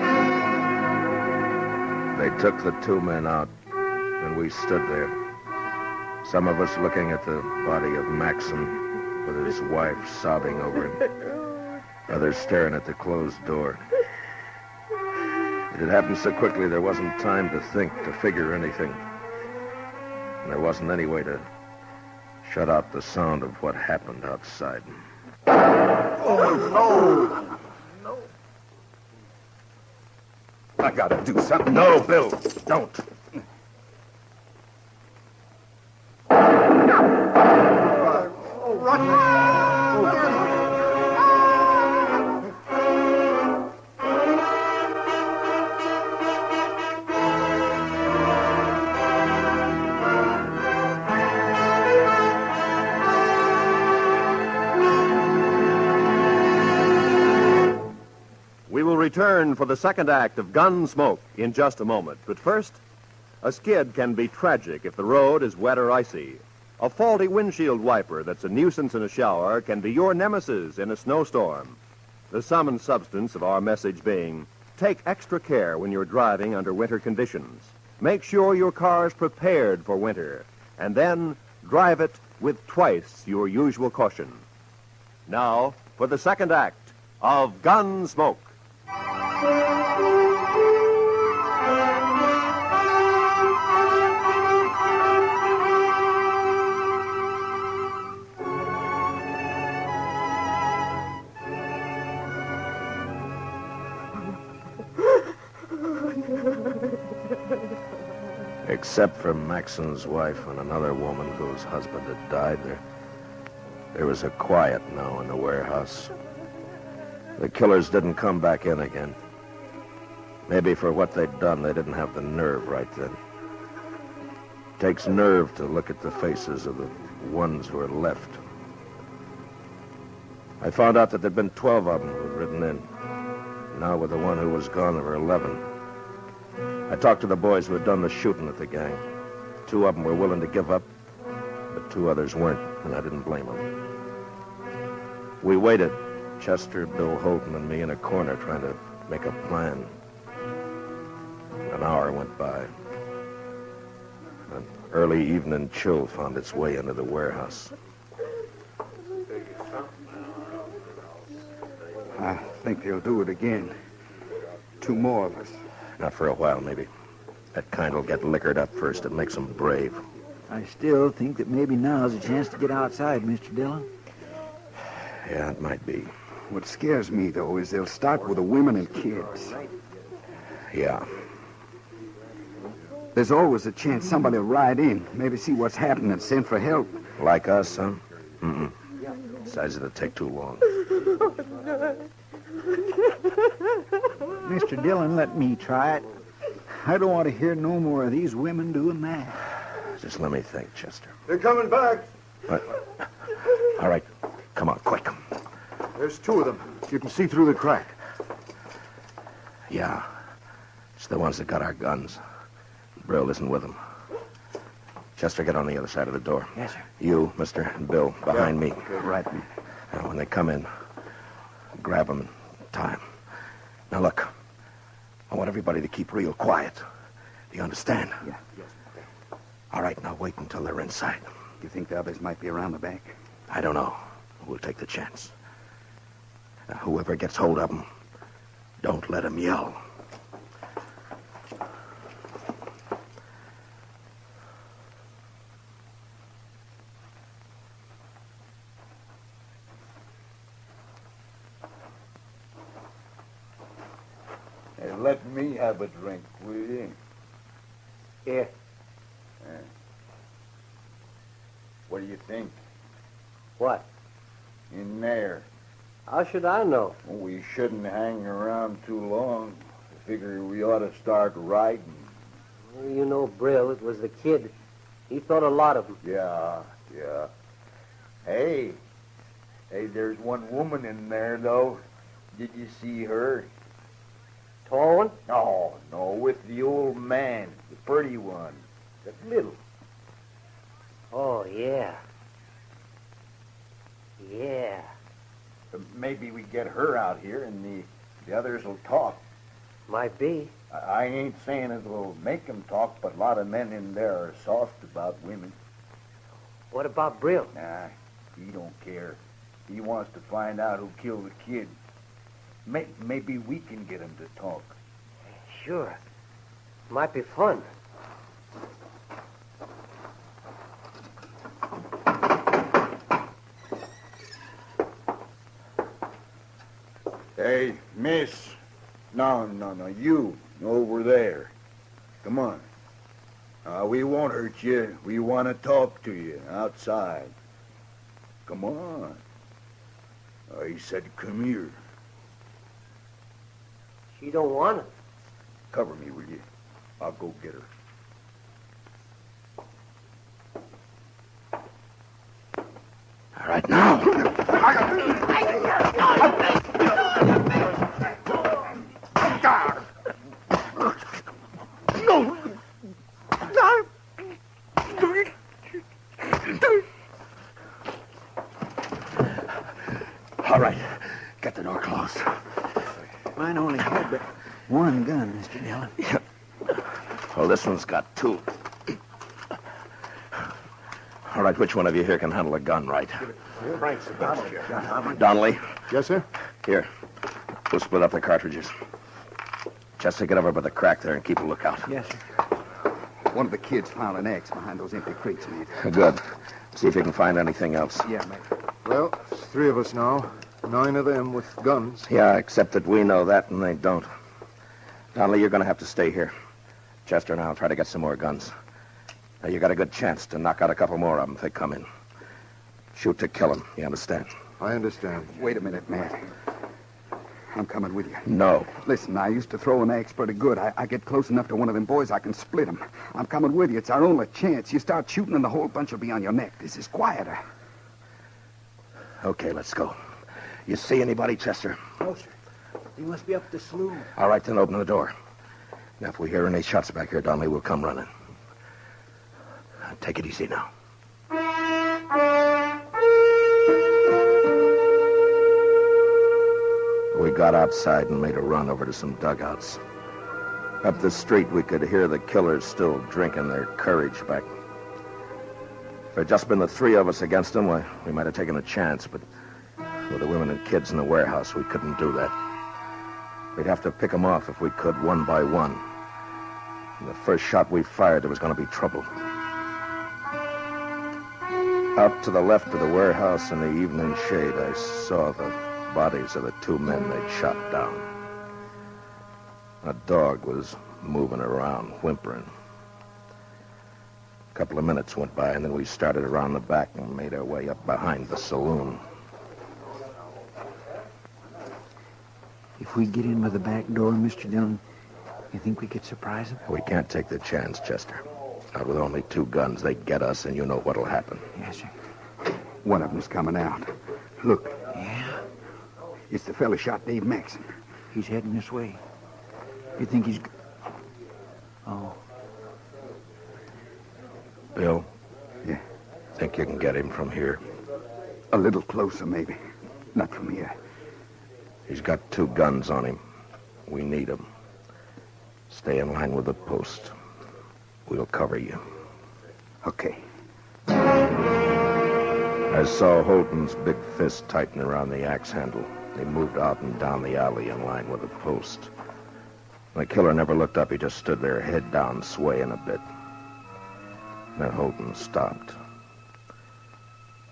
took the 2 men out, and we stood there. Some of us looking at the body of Maxim with his wife sobbing over him. Others staring at the closed door. It had happened so quickly there wasn't time to think, to figure anything. And there wasn't any way to shut out the sound of what happened outside. Oh, no. I gotta do something. No, Bill, don't. We will return for the second act of Gunsmoke in just a moment. But first, a skid can be tragic if the road is wet or icy. A faulty windshield wiper that's a nuisance in a shower can be your nemesis in a snowstorm. The sum and substance of our message being, take extra care when you're driving under winter conditions. Make sure your car is prepared for winter, and then drive it with twice your usual caution. Now, for the second act of Gunsmoke. Except for Maxon's wife and another woman whose husband had died, there was a quiet now in the warehouse. The killers didn't come back in again. Maybe for what they'd done, they didn't have the nerve right then. Takes nerve to look at the faces of the ones who are left. I found out that there'd been 12 of them who'd ridden in. Now with the one who was gone, there were 11. I talked to the boys who had done the shooting at the gang. 2 of them were willing to give up, but 2 others weren't, and I didn't blame them. We waited, Chester, Bill Holton, and me in a corner trying to make a plan. An hour went by. An early evening chill found its way into the warehouse. I think they'll do it again. 2 more of us. Not for a while, maybe. That kind will get liquored up first. It makes them brave. I still think that maybe now's a chance to get outside, Mr. Dillon. Yeah, it might be. What scares me, though, is they'll start with the women and kids. Yeah. There's always a chance somebody will ride in, maybe see what's happening and send for help. Like us, huh? Mm-mm. Besides, it'll take too long. Mr. Dillon, let me try it. I don't want to hear no more of these women doing that. Just let me think, Chester. They're coming back. All right. Come on, quick. There's 2 of them. You can see through the crack. Yeah. It's the ones that got our guns. Brill isn't with them. Chester, get on the other side of the door. Yes, sir. You, Mister, and Bill, behind me. Okay, right. Now, when they come in, grab them in time. Now, look. I want everybody to keep real quiet. Do you understand? Yeah. All right, now wait until they're inside. You think the others might be around the back? I don't know. We'll take the chance. Now, whoever gets hold of them, don't let them yell. Hey, let me have a drink, will you? Here. What do you think? What? In there. How should I know? Well, we shouldn't hang around too long. I figure we ought to start riding. Well, you know Brill. It was the kid. He thought a lot of them. Yeah. Hey, there's one woman in there, though. Did you see her? Tall one? No, with the old man, the pretty one, the little. Oh, yeah. Yeah. Maybe we get her out here and the others will talk. Might be. I ain't saying it will make them talk, but a lot of men in there are soft about women. What about Brill? Nah, he don't care. He wants to find out who killed the kid. Maybe we can get him to talk. Sure. Might be fun. Hey, miss. No, you. Over there. Come on. We won't hurt you. We want to talk to you outside. Come on. He said come here. She don't want it. Cover me, will you? I'll go get her. All right, now. No. All right. Get the door closed. Mine only had but one gun, Mr. Dillon. Well, this one's got two. All right, which one of you here can handle a gun right? Frank's the best here. Donnelly? Yes, sir? Here. We'll split up the cartridges. Chester, get over by the crack there and keep a lookout. Yes, sir. One of the kids found an axe behind those empty crates, mate. Good. See if you can find anything else. Yeah, mate. Well, it's 3 of us now. 9 of them with guns. Yeah, except that we know that and they don't. Donnelly, you're going to have to stay here. Chester and I'll try to get some more guns. Now, you got a good chance to knock out a couple more of them if they come in. Shoot to kill them, you understand? I understand. Wait a minute, Matt. I'm coming with you. No. Listen, I used to throw an axe pretty good. I get close enough to one of them boys, I can split him. I'm coming with you. It's our only chance. You start shooting and the whole bunch will be on your neck. This is quieter. Okay, let's go. You see anybody, Chester? No, sir. He must be up the slough. All right, then open the door. Now, if we hear any shots back here, Donnelly, we'll come running. Take it easy now. We got outside and made a run over to some dugouts. Up the street, we could hear the killers still drinking their courage back. If it had just been the 3 of us against them, we might have taken a chance, but with the women and kids in the warehouse, we couldn't do that. We'd have to pick them off if we could, one by one. And the first shot we fired, there was going to be trouble. Out to the left of the warehouse in the evening shade, I saw the bodies of the 2 men they'd shot down. A dog was moving around, whimpering. A couple of minutes went by, and then we started around the back and made our way up behind the saloon. If we get in by the back door, Mr. Dillon, you think we could surprise them? We can't take the chance, Chester. Not with only 2 guns. They get us, and you know what'll happen. Yes, sir. One of them's coming out. Look. Yeah? It's the fella shot Dave Maxon. He's heading this way. You think he's... Oh. Bill? Yeah? Think you can get him from here? A little closer, maybe. Not from here. He's got 2 guns on him. We need them. Stay in line with the post. We'll cover you. Okay. I saw Holton's big fist tighten around the axe handle. He moved out and down the alley in line with the post. The killer never looked up. He just stood there, head down, swaying a bit. Then Holton stopped.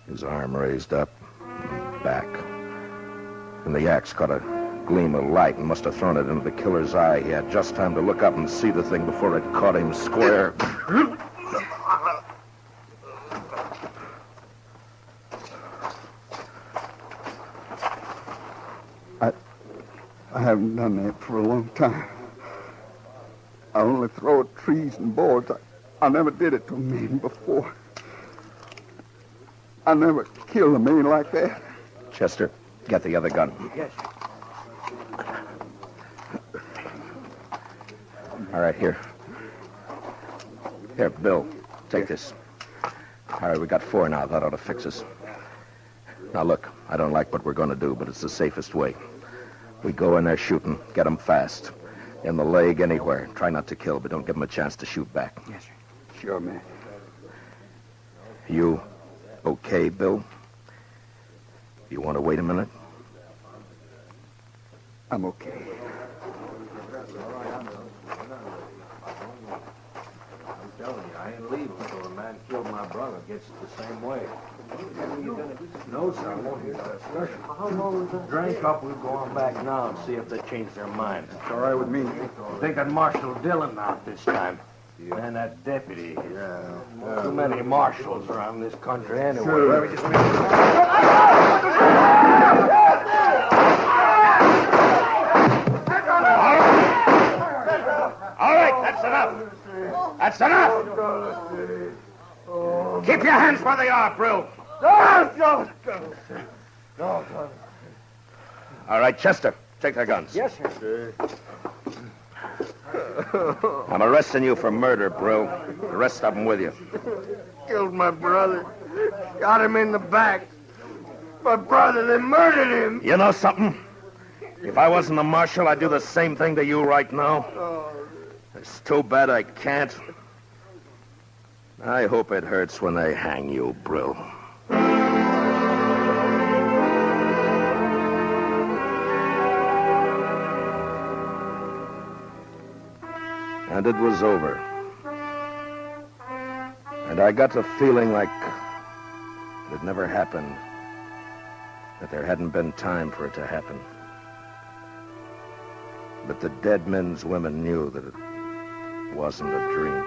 His arm raised up and back. And the axe caught a gleam of light and must have thrown it into the killer's eye. He had just time to look up and see the thing before it caught him square. I haven't done that for a long time. I only throw at trees and boards. I never did it to a man before. I never killed a man like that. Chester, get the other gun. Yes, sir. All right, here. Here, Bill, take this. All right, we got 4 now. That ought to fix us. Now, look, I don't like what we're going to do, but it's the safest way. We go in there shooting, get them fast. In the leg, anywhere. Try not to kill, but don't give them a chance to shoot back. Yes, sir. Sure, man. You okay, Bill? You want to wait a minute? I'm okay. I'm telling you, I ain't leaving until the man killed my brother gets it the same way. No, sir. Drink up, we'll go on back now and see if they change their mind. It's all right with me. Thinking Marshal Dillon out this time. And that deputy. Too many marshals around this country anyway. Sure. All right, that's enough. That's enough. Keep your hands where they are, Brill. All right, Chester, take their guns. Yes, sir. I'm arresting you for murder, Brill. The rest of them with you. Killed my brother. Got him in the back. My brother, they murdered him. You know something? If I wasn't a marshal, I'd do the same thing to you right now. It's too bad I can't. I hope it hurts when they hang you, Brill. And it was over. And I got the feeling like it had never happened, that there hadn't been time for it to happen. But the dead men's women knew that it wasn't a dream.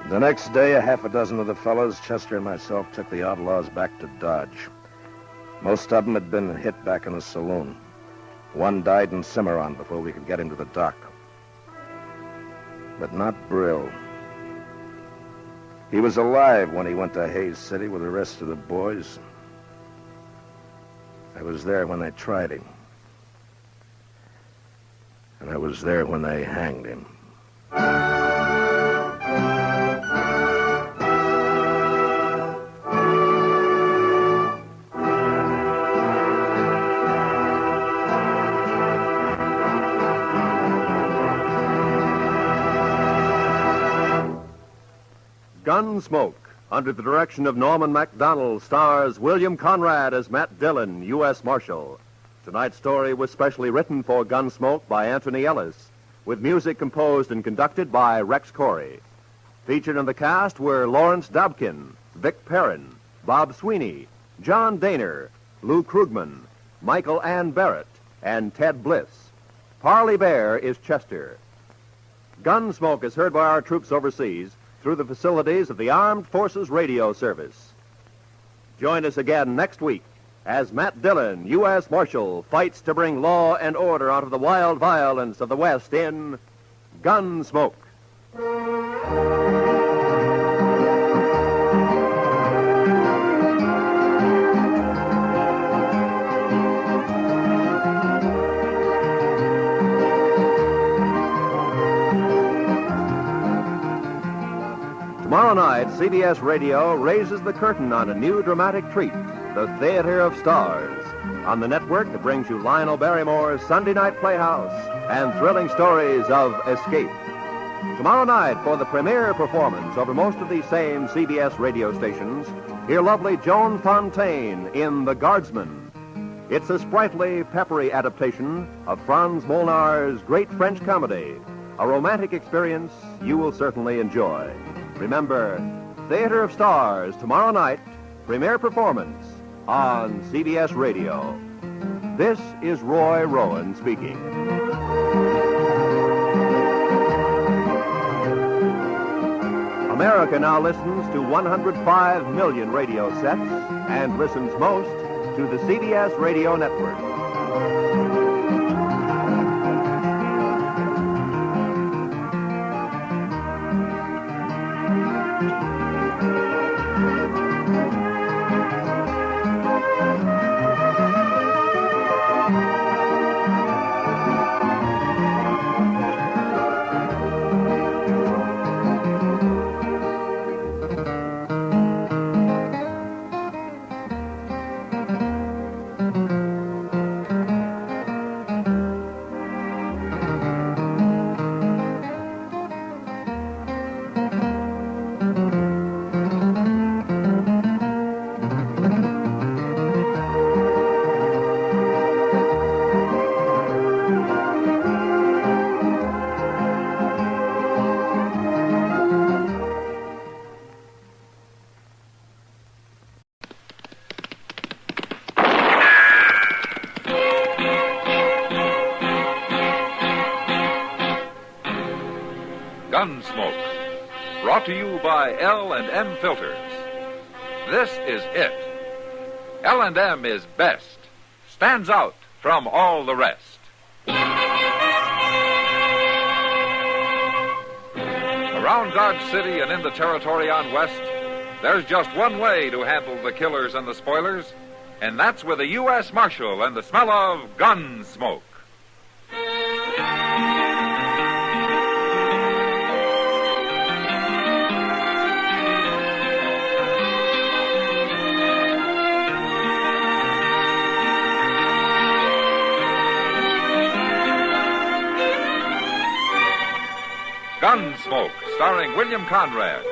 The next day, a half a dozen of the fellows, Chester and myself, took the outlaws back to Dodge. Most of them had been hit back in the saloon. One died in Cimarron before we could get him to the dock. But not Brill. He was alive when he went to Hayes City with the rest of the boys. I was there when they tried him. And I was there when they hanged him. Gunsmoke, under the direction of Norman MacDonald, stars William Conrad as Matt Dillon, U.S. Marshal. Tonight's story was specially written for Gunsmoke by Anthony Ellis, with music composed and conducted by Rex Corey. Featured in the cast were Lawrence Dobkin, Vic Perrin, Bob Sweeney, John Daner, Lou Krugman, Michael Ann Barrett, and Ted Bliss. Parley Bear is Chester. Gunsmoke is heard by our troops overseas through the facilities of the Armed Forces Radio Service. Join us again next week as Matt Dillon, U.S. Marshal, fights to bring law and order out of the wild violence of the West in Gunsmoke. Tomorrow night, CBS Radio raises the curtain on a new dramatic treat, The Theater of Stars, on the network that brings you Lionel Barrymore's Sunday Night Playhouse and thrilling stories of escape. Tomorrow night, for the premiere performance over most of these same CBS radio stations, hear lovely Joan Fontaine in The Guardsman. It's a sprightly, peppery adaptation of Franz Molnar's great French comedy, a romantic experience you will certainly enjoy. Remember, Theater of Stars, tomorrow night, premiere performance on CBS Radio. This is Roy Rowan speaking. America now listens to 105 million radio sets and listens most to the CBS Radio Network. Gunsmoke. Brought to you by L&M Filters. This is it. L&M is best. Stands out from all the rest. Around Dodge City and in the territory on West, there's just one way to handle the killers and the spoilers, and that's with a U.S. Marshal and the smell of Gunsmoke. Gunsmoke, starring William Conrad.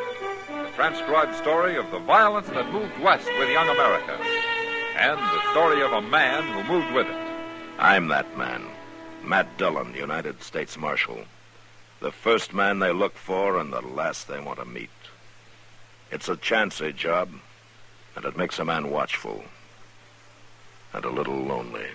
The transcribed story of the violence that moved west with young America. And the story of a man who moved with it. I'm that man, Matt Dillon, United States Marshal. The first man they look for and the last they want to meet. It's a chancy job, and it makes a man watchful. And a little lonely.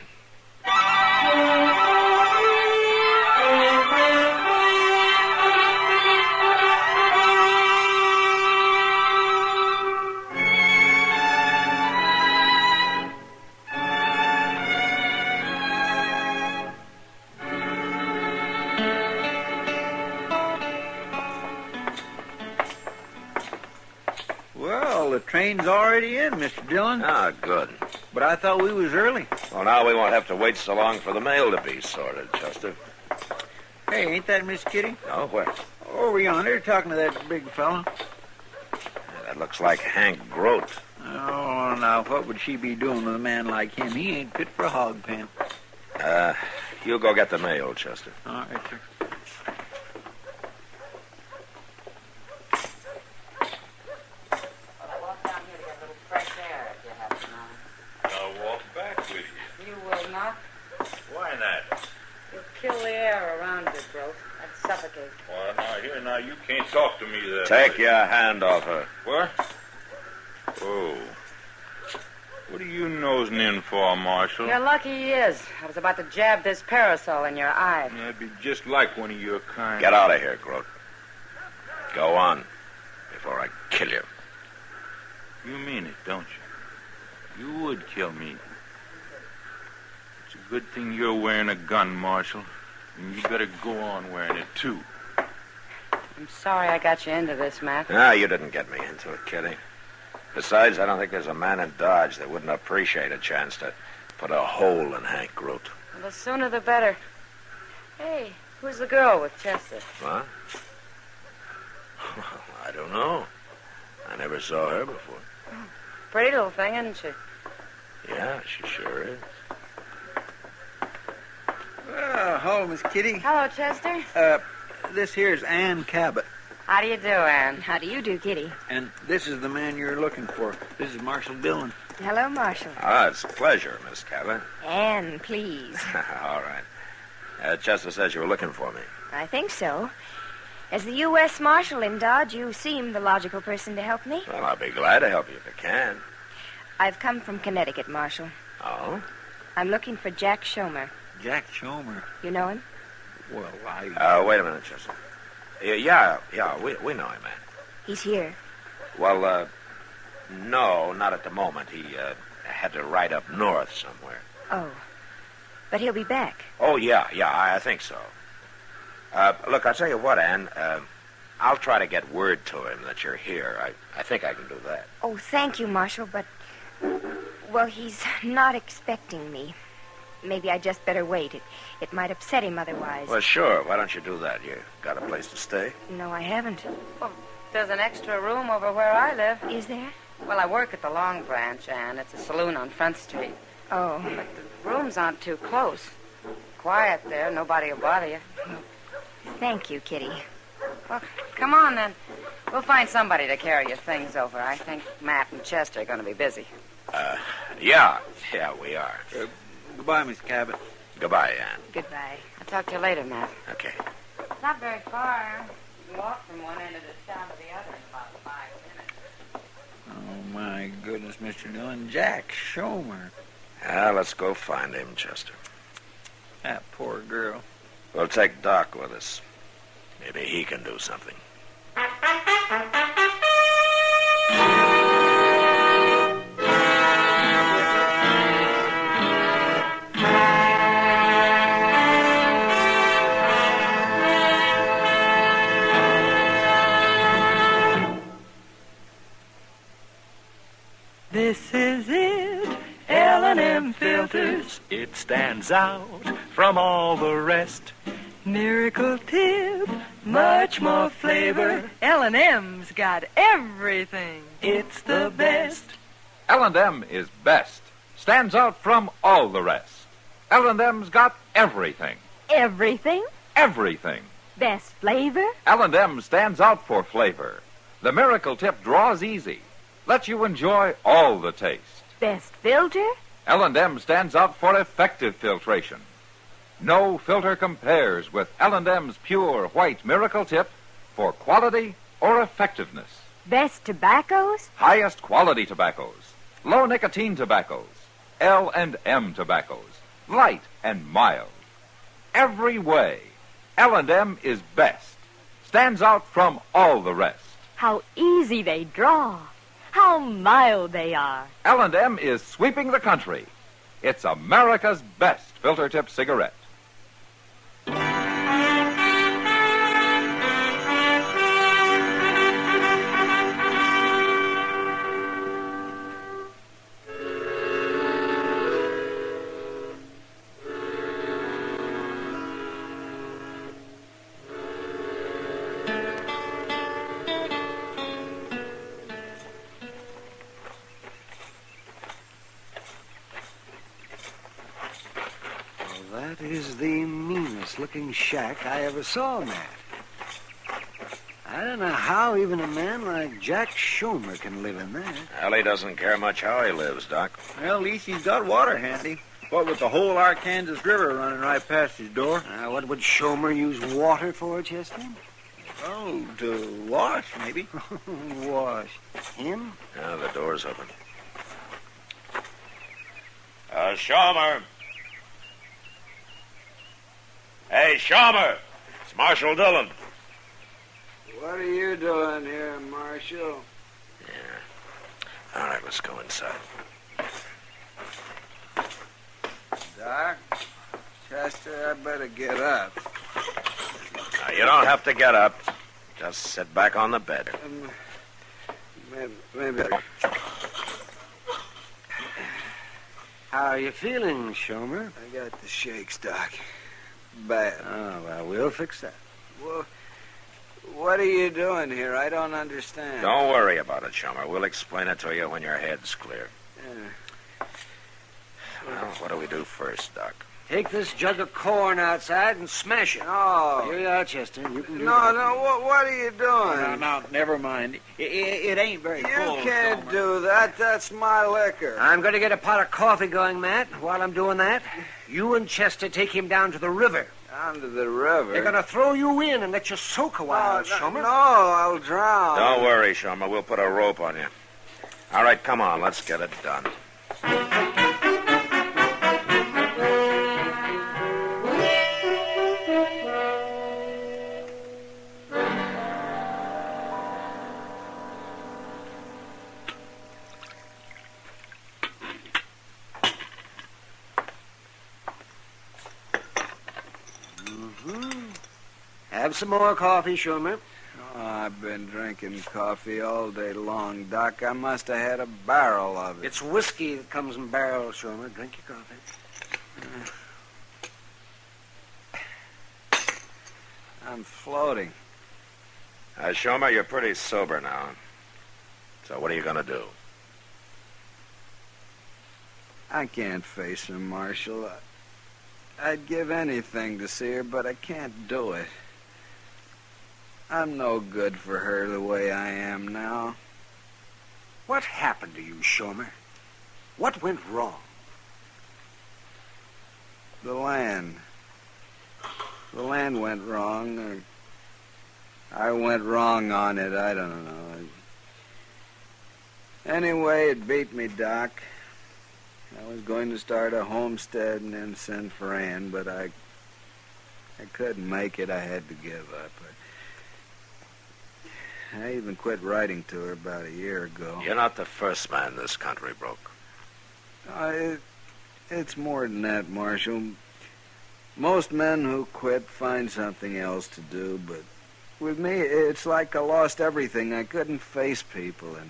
Well, the train's already in, Mr. Dillon. Ah, good. But I thought we was early. Well, now we won't have to wait so long for the mail to be sorted, Chester. Hey, ain't that Miss Kitty? Oh, where? Over yonder, talking to that big fella. That looks like Hank Grote. Oh, now, what would she be doing with a man like him? He ain't fit for a hog pen. You go get the mail, Chester. All right, sir. I'll walk back with you. You will not. Why not? You'll kill the air around you, Brill. I'd suffocate. Well, now, you can't talk to me that Take way. your hand off her. What? Oh. What are you nosing in for, Marshal? You're lucky he is. I was about to jab this parasol in your eye. That'd be just like one of your kind. Get out of here, Grote. Go on, before I kill you. You mean it, don't you? You would kill me. It's a good thing you're wearing a gun, Marshal. And you better go on wearing it, too. I'm sorry I got you into this, Matt. Ah, you didn't get me into it, Kitty. Besides, I don't think there's a man in Dodge that wouldn't appreciate a chance to put a hole in Hank Grote. Well, the sooner the better. Hey, who's the girl with Chester? What? I don't know. I never saw her before. Pretty little thing, isn't she? Yeah, she sure is. Well, hello, Miss Kitty. Hello, Chester. This here's Ann Cabot. How do you do, Ann? How do you do, Kitty? And this is the man you're looking for. This is Marshal Dillon. Hello, Marshal. Ah, it's a pleasure, Miss Cabot. Anne, please. All right. Chester says you were looking for me. I think so. As the U.S. Marshal in Dodge, you seem the logical person to help me. Well, I'll be glad to help you if I can. I've come from Connecticut, Marshal. Oh? I'm looking for Jack Schomer. Jack Schomer. You know him? Well, I... Wait a minute, Chester. Yeah, we know him, man. He's here. Well, no, not at the moment. He had to ride up north somewhere. Oh. But he'll be back. Oh, yeah, I think so. Look, I'll tell you what, Ann. I'll try to get word to him that you're here. I think I can do that. Oh, thank you, Marshal, but... Well, he's not expecting me. Maybe I just better wait. It might upset him otherwise. Well, sure. Why don't you do that? You got a place to stay? No, I haven't. Well, there's an extra room over where I live. Is there? Well, I work at the Long Branch, and it's a saloon on Front Street. Oh. But the rooms aren't too close. Quiet there. Nobody will bother you. Thank you, Kitty. Well, come on, then. We'll find somebody to carry your things over. I think Matt and Chester are going to be busy. Yeah, we are. Goodbye, Miss Cabot. Goodbye, Ann. Goodbye. I'll talk to you later, Matt. Okay. It's not very far. You can walk from one end of this town to the other in about 5 minutes. Oh, my goodness, Mr. Dillon. Jack Schomer. Let's go find him, Chester. That poor girl. We'll take Doc with us. Maybe he can do something. This is it, L&M filters. It stands out from all the rest. Miracle tip, much more flavor. L&M's got everything. It's the best. L&M is best. Stands out from all the rest. L&M's got everything. Everything? Everything. Best flavor? L&M stands out for flavor. The Miracle Tip draws easy. Lets you enjoy all the taste. Best filter? L&M stands out for effective filtration. No filter compares with L&M's pure white Miracle Tip for quality or effectiveness. Best tobaccos? Highest quality tobaccos. Low nicotine tobaccos. L&M tobaccos. Light and mild. Every way, L&M is best. Stands out from all the rest. How easy they draw. How mild they are. L&M is sweeping the country. It's America's best filter tip cigarette. That is the meanest-looking shack I ever saw, Matt. I don't know how even a man like Jack Schomer can live in that. Well, he doesn't care much how he lives, Doc. Well, at least he's got water handy. What with the whole Arkansas River running right past his door. What would Schomer use water for, Chester? Oh, to wash, maybe. Wash him? Yeah, the door's open. Schomer. Hey, Schomer. It's Marshal Dillon. What are you doing here, Marshal? Yeah. All right, let's go inside. Doc, Chester, I better get up. Now, you don't have to get up. Just sit back on the bed. Maybe. How are you feeling, Schomer? I got the shakes, Doc. Bad. Oh, well, we'll fix that. Well, what are you doing here? I don't understand. Don't worry about it, Schomer. We'll explain it to you when your head's clear. Yeah. Well, what do we do first, Doc? Take this jug of corn outside and smash it. Oh. Here you are, Chester. You can do No, that. what are you doing? No, never mind. It ain't very full. You can't do that. That's my liquor. I'm going to get a pot of coffee going, Matt. While I'm doing that, you and Chester take him down to the river. Down to the river? They're going to throw you in and let you soak a while, Schomer. No, I'll drown. Don't worry, Schomer. We'll put a rope on you. All right, come on. Let's get it done. Have some more coffee, Schomer. Oh, I've been drinking coffee all day long, Doc. I must have had a barrel of it. It's whiskey that comes in barrels, Schomer. Drink your coffee. I'm floating. Schomer, you're pretty sober now. So what are you going to do? I can't face her, Marshal. I'd give anything to see her, but I can't do it. I'm no good for her the way I am now. What happened to you, Schomer? What went wrong? The land. The land went wrong, or I went wrong on it. I don't know. Anyway, it beat me, Doc. I was going to start a homestead and then send for Ann, but I couldn't make it. I had to give up. I even quit writing to her about a year ago. You're not the first man this country broke. It's more than that, Marshal. Most men who quit find something else to do, but with me, it's like I lost everything. I couldn't face people anymore.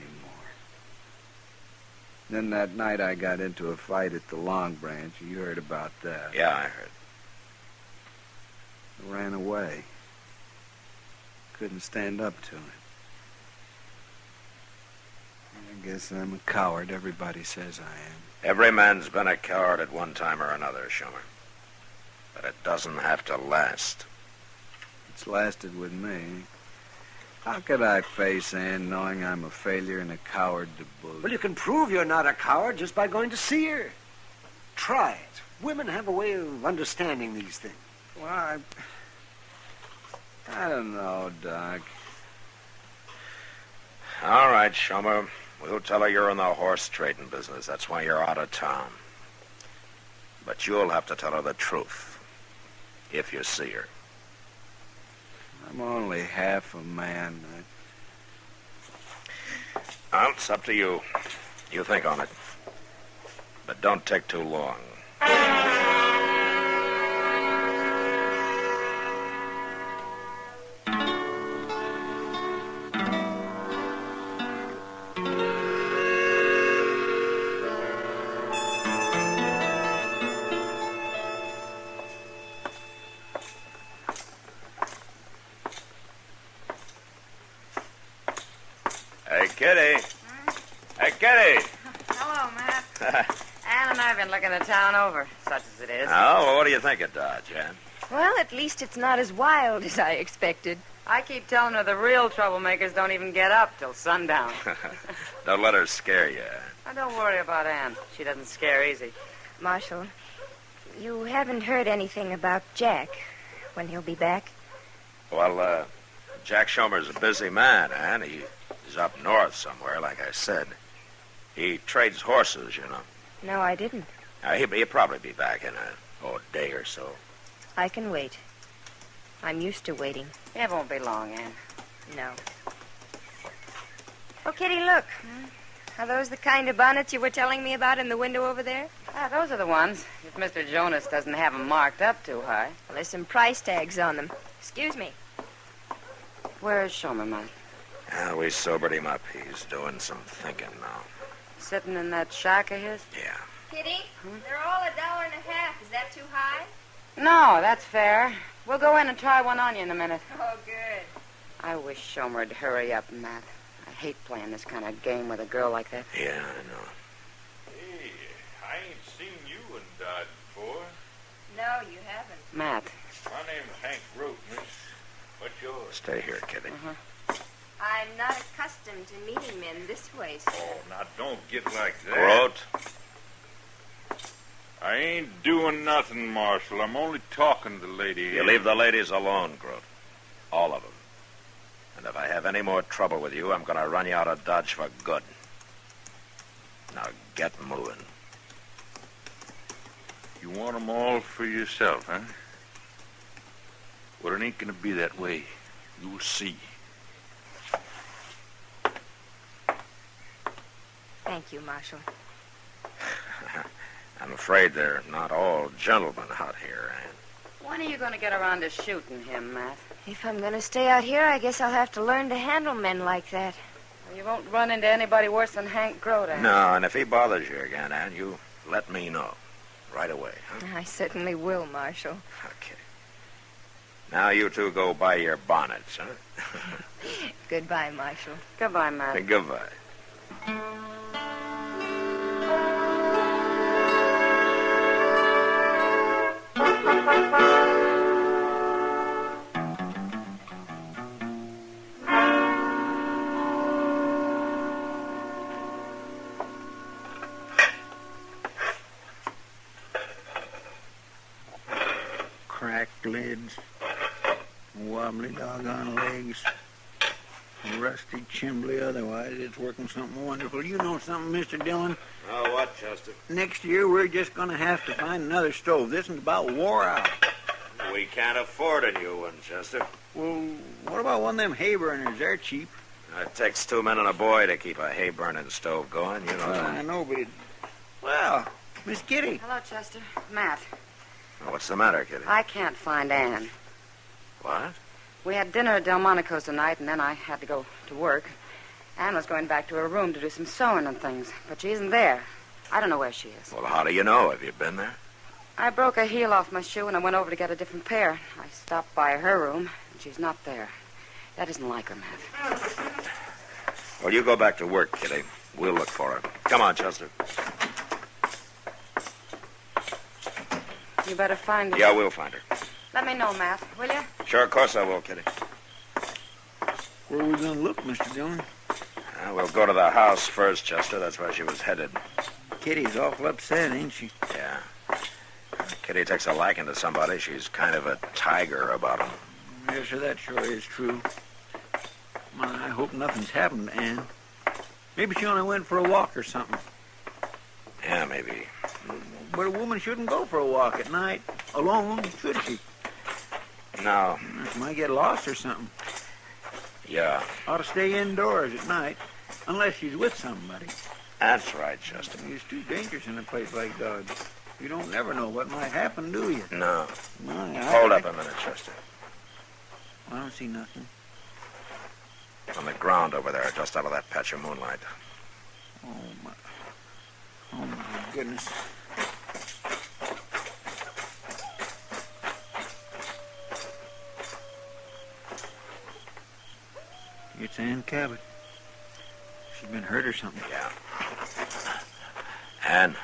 Then that night I got into a fight at the Long Branch. You heard about that. Yeah, I heard. I ran away. Couldn't stand up to it. I guess I'm a coward. Everybody says I am. Every man's been a coward at one time or another, Schumer. But it doesn't have to last. It's lasted with me. How could I face Ann knowing I'm a failure and a coward to boot? Well, you can prove you're not a coward just by going to see her. Try it. Women have a way of understanding these things. Well, I don't know, Doc. All right, Schumer. We'll tell her you're in the horse trading business. That's why you're out of town. But you'll have to tell her the truth. If you see her. I'm only half a man. Well, it's up to you. You think on it. But don't take too long. Hey, Kitty. Hey, Kitty. Hello, Matt. Ann and I have been looking the town over, such as it is. Oh, well, what do you think of Dodge, Ann? Well, at least it's not as wild as I expected. I keep telling her the real troublemakers don't even get up till sundown. Don't let her scare you, Ann. Now, don't worry about Ann. She doesn't scare easy. Marshal, you haven't heard anything about Jack, when he'll be back? Well, Jack Schomer's a busy man, Ann. He's up north somewhere, like I said. He trades horses, you know. No, I didn't. He'll probably be back in a day or so. I can wait. I'm used to waiting. It won't be long, Ann. No. Oh, Kitty, look. Are those the kind of bonnets you were telling me about in the window over there? Ah, those are the ones. If Mr. Jonas doesn't have them marked up too high. Well, there's some price tags on them. Excuse me. Where's Schomer, Mike? We sobered him up. He's doing some thinking now. Sitting in that shack of his? Yeah. Kitty, they're all $1.50. Is that too high? No, that's fair. We'll go in and try one on you in a minute. Oh, good. I wish Schomer'd hurry up, Matt. I hate playing this kind of game with a girl like that. Yeah, I know. Hey, I ain't seen you in Dodge before. No, you haven't. Matt. My name's Hank Root, miss. What's yours? Stay here, Kitty. I'm not accustomed to meeting men this way, sir. Oh, now don't get like that. Grote. I ain't doing nothing, Marshal. I'm only talking to the lady. You leave the ladies alone, Grote. All of them. And if I have any more trouble with you, I'm going to run you out of Dodge for good. Now get moving. You want 'em all for yourself, huh? Well, it ain't going to be that way. You'll see. Thank you, Marshal. I'm afraid they're not all gentlemen out here, Ann. When are you going to get around to shooting him, Matt? If I'm going to stay out here, I guess I'll have to learn to handle men like that. Well, you won't run into anybody worse than Hank Grote, Ann. No, and if he bothers you again, Ann, you let me know. Right away, huh? I certainly will, Marshal. Okay. Now you two go buy your bonnets, huh? Goodbye, Marshal. Goodbye, Matt. Goodbye. Cracked lids, wobbly doggone legs, rusty chimbly otherwise. It's working something wonderful. You know something, Mr. Dillon? Oh, what, Chester? Next year, we're just going to have to find another stove. This one's about wore out. We can't afford a new one, Chester. Well, what about one of them hay burners? They're cheap. It takes 2 men and a boy to keep a hay-burning stove going, you know. I know, but well, Miss Kitty. Hello, Chester. Matt. What's the matter, Kitty? I can't find Anne. What? We had dinner at Delmonico's tonight, and then I had to go to work. Anne was going back to her room to do some sewing and things, but she isn't there. I don't know where she is. Well, how do you know? Have you been there? I broke a heel off my shoe, and I went over to get a different pair. I stopped by her room, and she's not there. That isn't like her, Matt. Well, you go back to work, Kitty. We'll look for her. Come on, Chester. You better find her. Yeah, we'll find her. Let me know, Matt, will you? Sure, of course I will, Kitty. Where are we going to look, Mr. Dillon? We'll go to the house first, Chester. That's where she was headed. Kitty's awful upset, ain't she? Yeah. Kitty takes a liking to somebody. She's kind of a tiger about him. Yes, sir, that sure is true. I hope nothing's happened to Anne. Maybe she only went for a walk or something. Yeah, maybe. But a woman shouldn't go for a walk at night alone, should she? No. She might get lost or something. Yeah. Ought to stay indoors at night, unless she's with somebody. That's right, Chester. It's too dangerous in a place like Dodge. You don't never know what might happen, do you? No. Hold up a minute, Chester. I don't see nothing. On the ground over there, just out of that patch of moonlight. Oh, my goodness. It's Ann Cabot. She's been hurt or something. Yeah. Ann.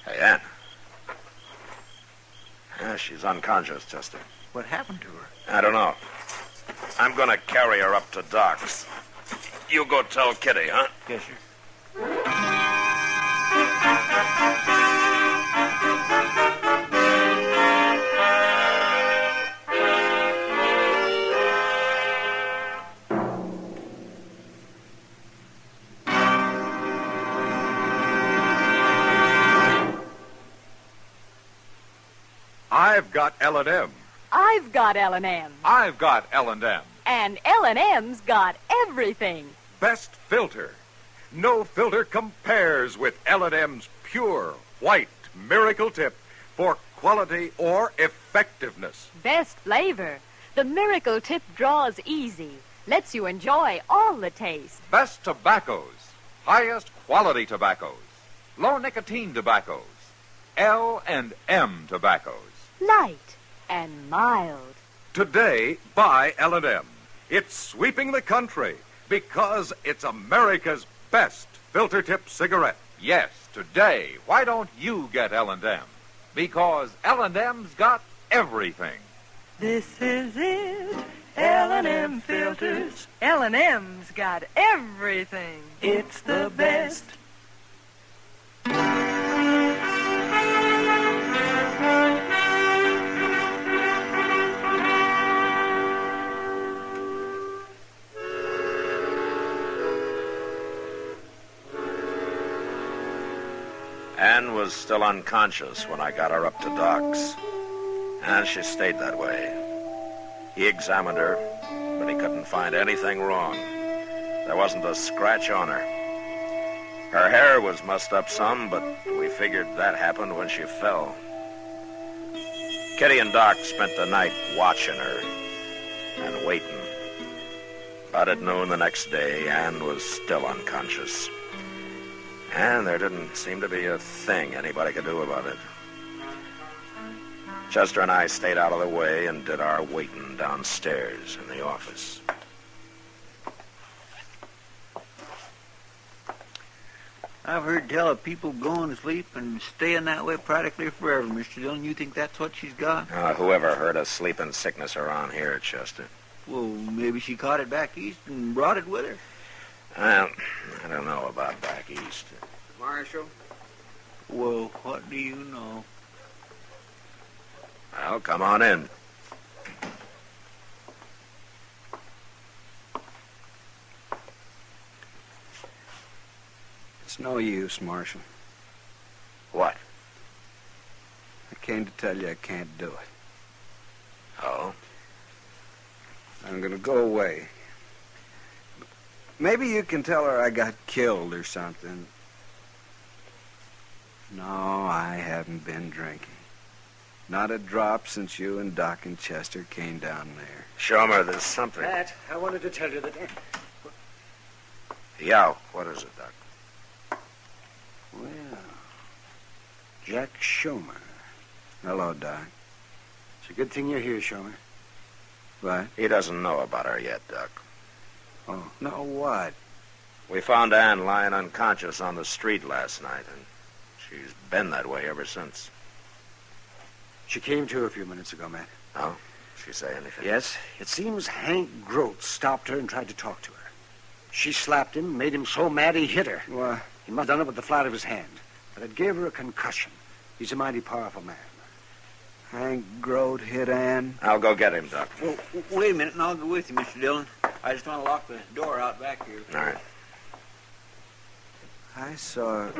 Hey, Ann. Yeah, she's unconscious, Chester. What happened to her? I don't know. I'm going to carry her up to Doc's. You go tell Kitty, huh? Yes, sir. I've got L&M. I've got L&M. I've got L&M. And L&M's got everything. Best filter. No filter compares with L&M's pure, white miracle tip for quality or effectiveness. Best flavor. The Miracle Tip draws easy. Lets you enjoy all the taste. Best tobaccos. Highest quality tobaccos. Low nicotine tobaccos. L&M tobaccos. Light and mild. Today, buy L&M. It's sweeping the country because it's America's best filter tip cigarette. Yes, today, why don't you get L&M? Because L&M's got everything. This is it. L&M filters. L&M's got everything. It's the best. Ann was still unconscious when I got her up to Doc's. And she stayed that way. He examined her, but he couldn't find anything wrong. There wasn't a scratch on her. Her hair was mussed up some, but we figured that happened when she fell. Kitty and Doc spent the night watching her and waiting. But at noon the next day, Ann was still unconscious. And there didn't seem to be a thing anybody could do about it. Chester and I stayed out of the way and did our waiting downstairs in the office. I've heard tell of people going to sleep and staying that way practically forever, Mr. Dillon. You think that's what she's got? Whoever heard of sleeping sickness around here, Chester? Well, maybe she caught it back east and brought it with her. Well, I don't know about back east. Marshal? Well, what do you know? Well, come on in. It's no use, Marshal. What? I came to tell you I can't do it. Oh? I'm going to go away. Maybe you can tell her I got killed or something. No, I haven't been drinking. Not a drop since you and Doc and Chester came down there. Shomer, there's something. Matt, I wanted to tell you that... Yeah, what is it, Doc? Well, Jack Shomer. Hello, Doc. It's a good thing you're here, Shomer. What? He doesn't know about her yet, Doc. Oh, no, what? We found Ann lying unconscious on the street last night, and she's been that way ever since. She came to a few minutes ago, Matt. Oh? She say anything? Yes. It seems Hank Grote stopped her and tried to talk to her. She slapped him, made him so mad he hit her. What? He must have done it with the flat of his hand. But it gave her a concussion. He's a mighty powerful man. Hank Grote hit Ann? I'll go get him, Doc. Well, wait a minute, and I'll go with you, Mr. Dillon. I just want to lock the door out back here. All right. I saw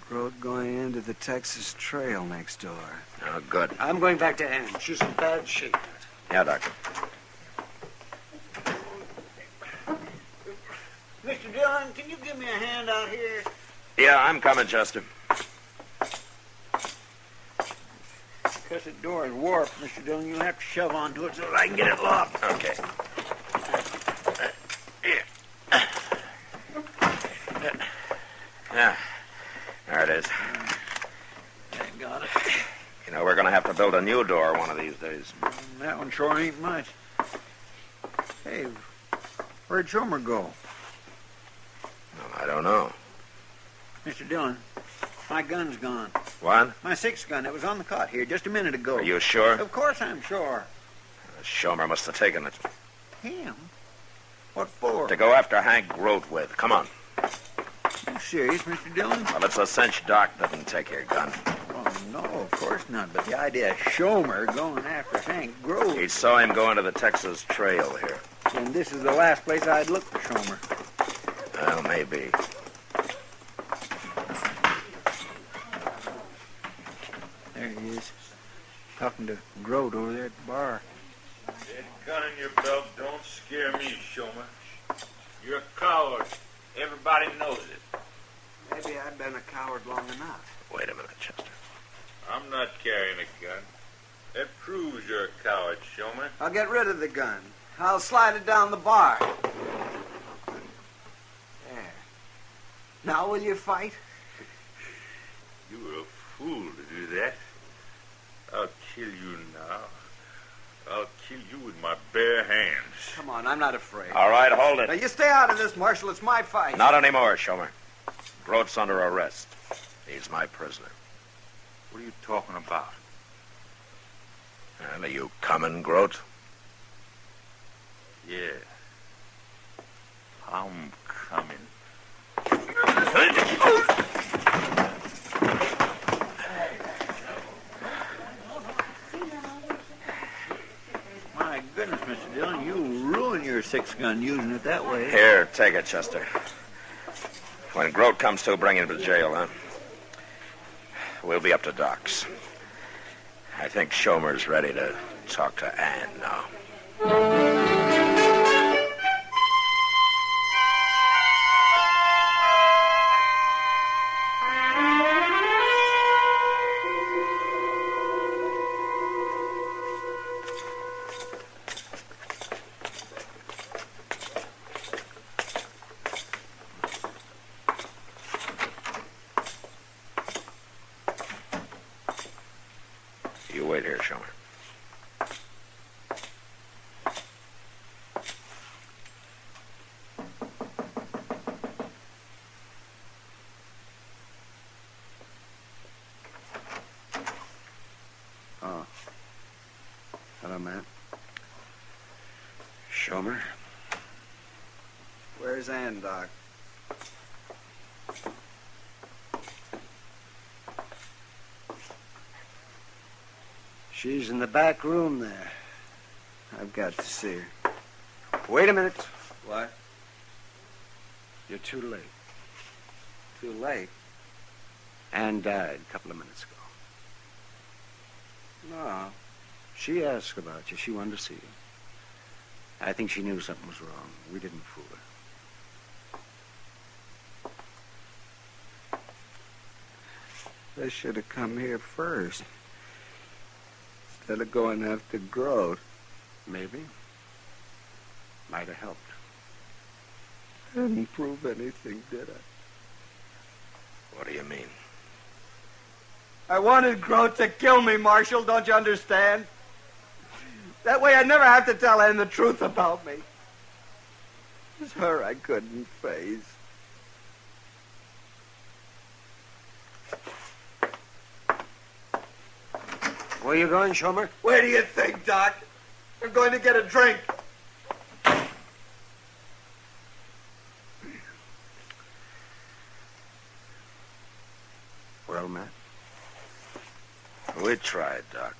Grote going into the Texas Trail next door. Oh, good. I'm going back to Ann. She's in bad shape. Yeah, Doctor. Mr. Dillon, can you give me a hand out here? Yeah, I'm coming, Chester. Because the door is warped, Mr. Dillon. You'll have to shove onto it so that I can get it locked. Okay. Yeah. There it is. I got it. You know, we're going to have to build a new door one of these days. That one sure ain't much. Hey, where'd Shomer go? Well, I don't know. Mr. Dillon, my gun's gone. What? My 6 gun. It was on the cot here just a minute ago. Are you sure? Of course I'm sure. Shomer must have taken it. Him? What for? To go after Hank Grote with. Come on. You serious, Mr. Dillon? Well, it's a cinch Doc didn't take your gun. Oh, no, of course not. But the idea of Shomer going after Hank Grote... He saw him go into the Texas Trail here. And this is the last place I'd look for Shomer. Well, maybe. There he is. Talking to Grote over there at the bar. That gun in your belt don't scare me, Shomer. You're a coward. Everybody knows it. Maybe I've been a coward long enough. Wait a minute, Chester. I'm not carrying a gun. That proves you're a coward, Shomer. I'll get rid of the gun. I'll slide it down the bar. There. Now will you fight? You were a fool to do that. I'll kill you now. I'll kill you with my bare hands. Come on, I'm not afraid. All right, hold it. Now, you stay out of this, Marshal. It's my fight. Not anymore, Shomer. Grote's under arrest. He's my prisoner. What are you talking about? And are you coming, Grote? Yeah. I'm coming. My goodness, Mr. Dillon, you ruin your 6 gun using it that way. Here, take it, Chester. When Grote comes to, bring him to jail, huh? We'll be up to Doc's. I think Shomer's ready to talk to Ann now. You wait here, Shomer. Oh. Hello, Matt. Shomer? Where's Ann, Doc? She's in the back room there. I've got to see her. Wait a minute. What? You're too late. Too late? Ann died a couple of minutes ago. No. She asked about you. She wanted to see you. I think she knew something was wrong. We didn't fool her. I should have come here first. Instead of going after Grote. Maybe. Might have helped. I didn't prove anything, did I? What do you mean? I wanted Grote to kill me, Marshal, don't you understand? That way I'd never have to tell Ann the truth about me. It was her I couldn't face. Where you going, Schomer? Where do you think, Doc? I'm going to get a drink. Well, Matt? We tried, Doc.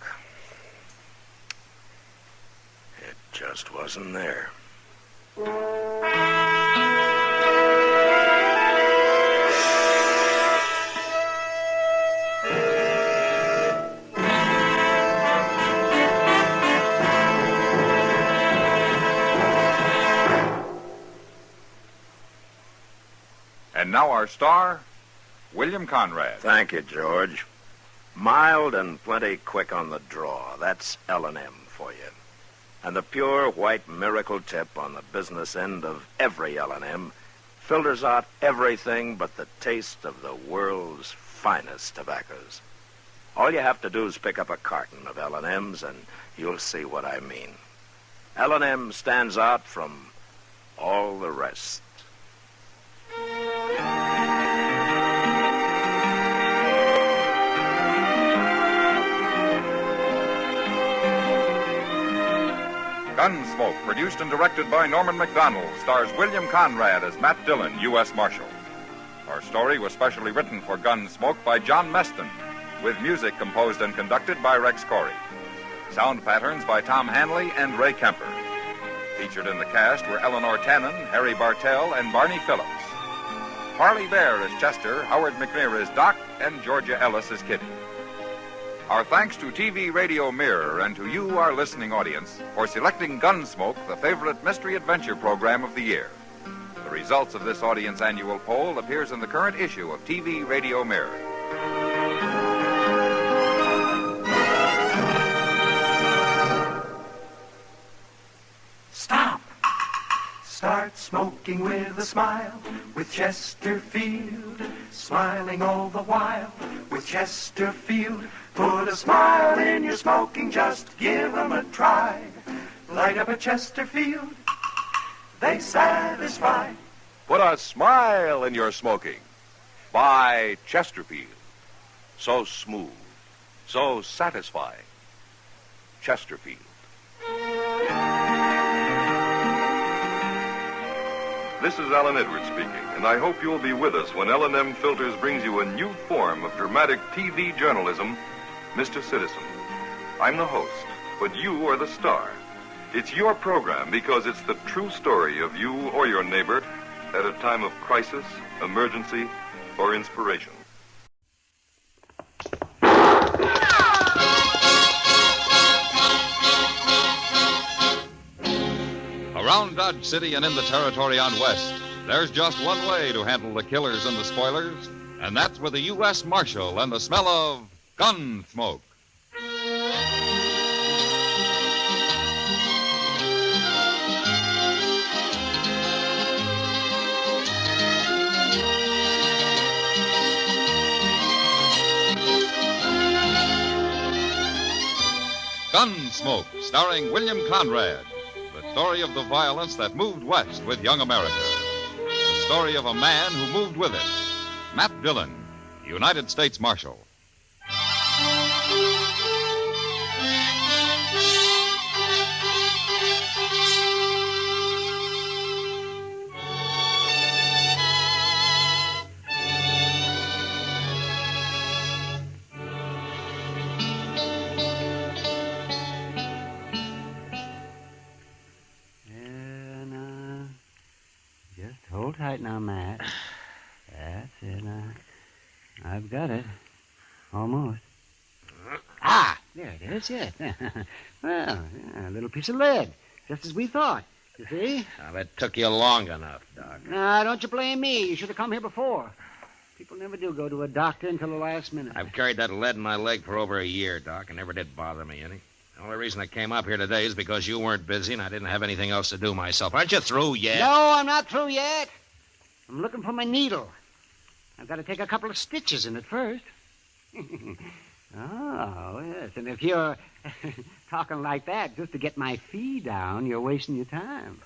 It just wasn't there. And now our star, William Conrad. Thank you, George. Mild and plenty quick on the draw. That's L&M for you. And the pure white miracle tip on the business end of every L&M filters out everything but the taste of the world's finest tobaccos. All you have to do is pick up a carton of L&Ms and you'll see what I mean. L&M stands out from all the rest. Gunsmoke, produced and directed by Norman MacDonald, stars William Conrad as Matt Dillon, U.S. Marshal. Our story was specially written for Gunsmoke by John Meston, with music composed and conducted by Rex Corey. Sound patterns by Tom Hanley and Ray Kemper. Featured in the cast were Eleanor Tannen, Harry Bartell, and Barney Phillips. Harley Bear as Chester, Howard McNear as Doc, and Georgia Ellis as Kitty. Our thanks to TV Radio Mirror and to you, our listening audience, for selecting Gunsmoke, the favorite mystery adventure program of the year. The results of this audience annual poll appears in the current issue of TV Radio Mirror. Stop! Start smoking with a smile, with Chesterfield, smiling all the while, with Chesterfield. Put a smile in your smoking, just give 'em a try. Light up a Chesterfield, they satisfy. Put a smile in your smoking. Buy Chesterfield. So smooth, so satisfying. Chesterfield. This is Alan Edwards speaking, and I hope you'll be with us when L&M Filters brings you a new form of dramatic TV journalism, Mr. Citizen. I'm the host, but you are the star. It's your program because it's the true story of you or your neighbor at a time of crisis, emergency, or inspiration. Around Dodge City and in the territory on West, there's just one way to handle the killers and the spoilers, and that's with a U.S. Marshal and the smell of Gunsmoke. Gunsmoke, starring William Conrad. The story of the violence that moved west with young America. The story of a man who moved with it. Matt Dillon, United States Marshal. Hold tight now, Matt. That's it. I've got it. Almost. Ah, there it is, yes. Well, a little piece of lead, just as we thought. You see? Well, it took you long enough, Doc. Now, don't you blame me. You should have come here before. People never do go to a doctor until the last minute. I've carried that lead in my leg for over a year, Doc, and never did bother me any. The only reason I came up here today is because you weren't busy and I didn't have anything else to do myself. Aren't you through yet? No, I'm not through yet. I'm looking for my needle. I've got to take a couple of stitches in it first. Oh, yes. And if you're talking like that just to get my fee down, you're wasting your time.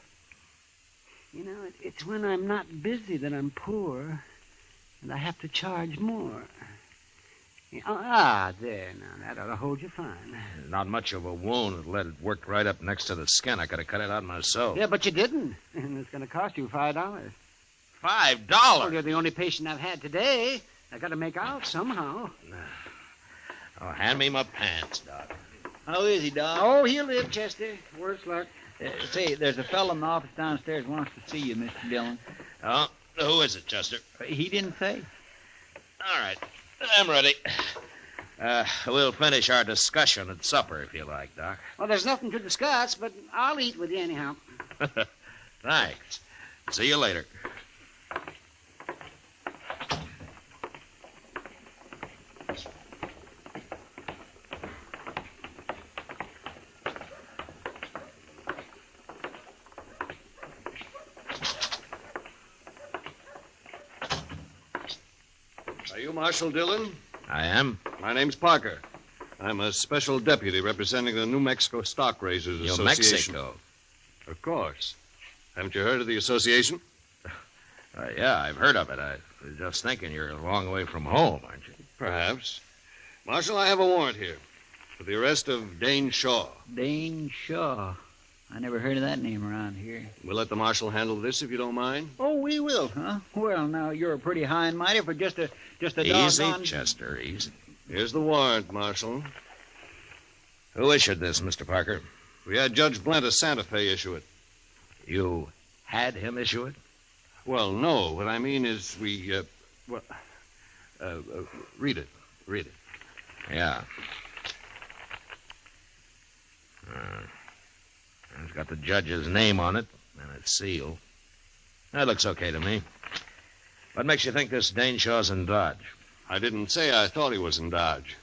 You know, it's when I'm not busy that I'm poor, and I have to charge more. There, now, that ought to hold you fine. Not much of a wound. The lead worked right up next to the skin. I could have cut it out myself. Yeah, but you didn't. And it's going to cost you $5. $5? Well, you're the only patient I've had today. I got to make out somehow. Oh, hand me my pants, Doc. How is he, Doc? Oh, he'll live, Chester. Worse luck. Say, there's a fellow in the office downstairs who wants to see you, Mr. Dillon. Oh, who is it, Chester? He didn't say. All right. I'm ready. We'll finish our discussion at supper, if you like, Doc. Well, there's nothing to discuss, but I'll eat with you anyhow. Thanks. See you later. Are you Marshal Dillon? I am. My name's Parker. I'm a special deputy representing the New Mexico Stock Raisers New Association. Mexico? Of course. Haven't you heard of the association? Yeah, I've heard of it. I was just thinking you're a long way from home, aren't you? Perhaps. Marshal, I have a warrant here for the arrest of Dane Shaw. Dane Shaw. I never heard of that name around here. We'll let the marshal handle this if you don't mind. Oh, we will, huh? Well, now, you're pretty high and mighty for just a Easy, doggone... Chester, easy. Here's the warrant, Marshal. Who issued this, Mr. Parker? We had Judge Blent of Santa Fe issue it. You had him issue it? Well, no. What I mean is we, read it. Read it. Yeah. It's got the judge's name on it, and it's sealed. That looks okay to me. What makes you think this Dane Shaw's in Dodge? I didn't say I thought he was in Dodge.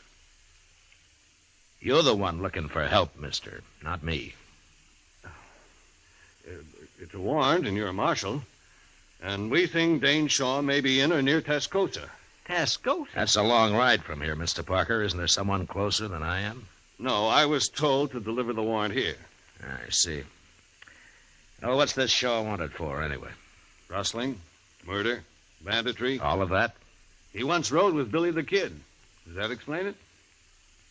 You're the one looking for help, mister, not me. It's a warrant, and you're a marshal. And we think Dane Shaw may be in or near Tascosa. Tascosa? That's a long ride from here, Mr. Parker. Isn't there someone closer than I am? No, I was told to deliver the warrant here. I see. Oh, what's this Shaw wanted for, anyway? Rustling, murder, banditry. All of that? He once rode with Billy the Kid. Does that explain it?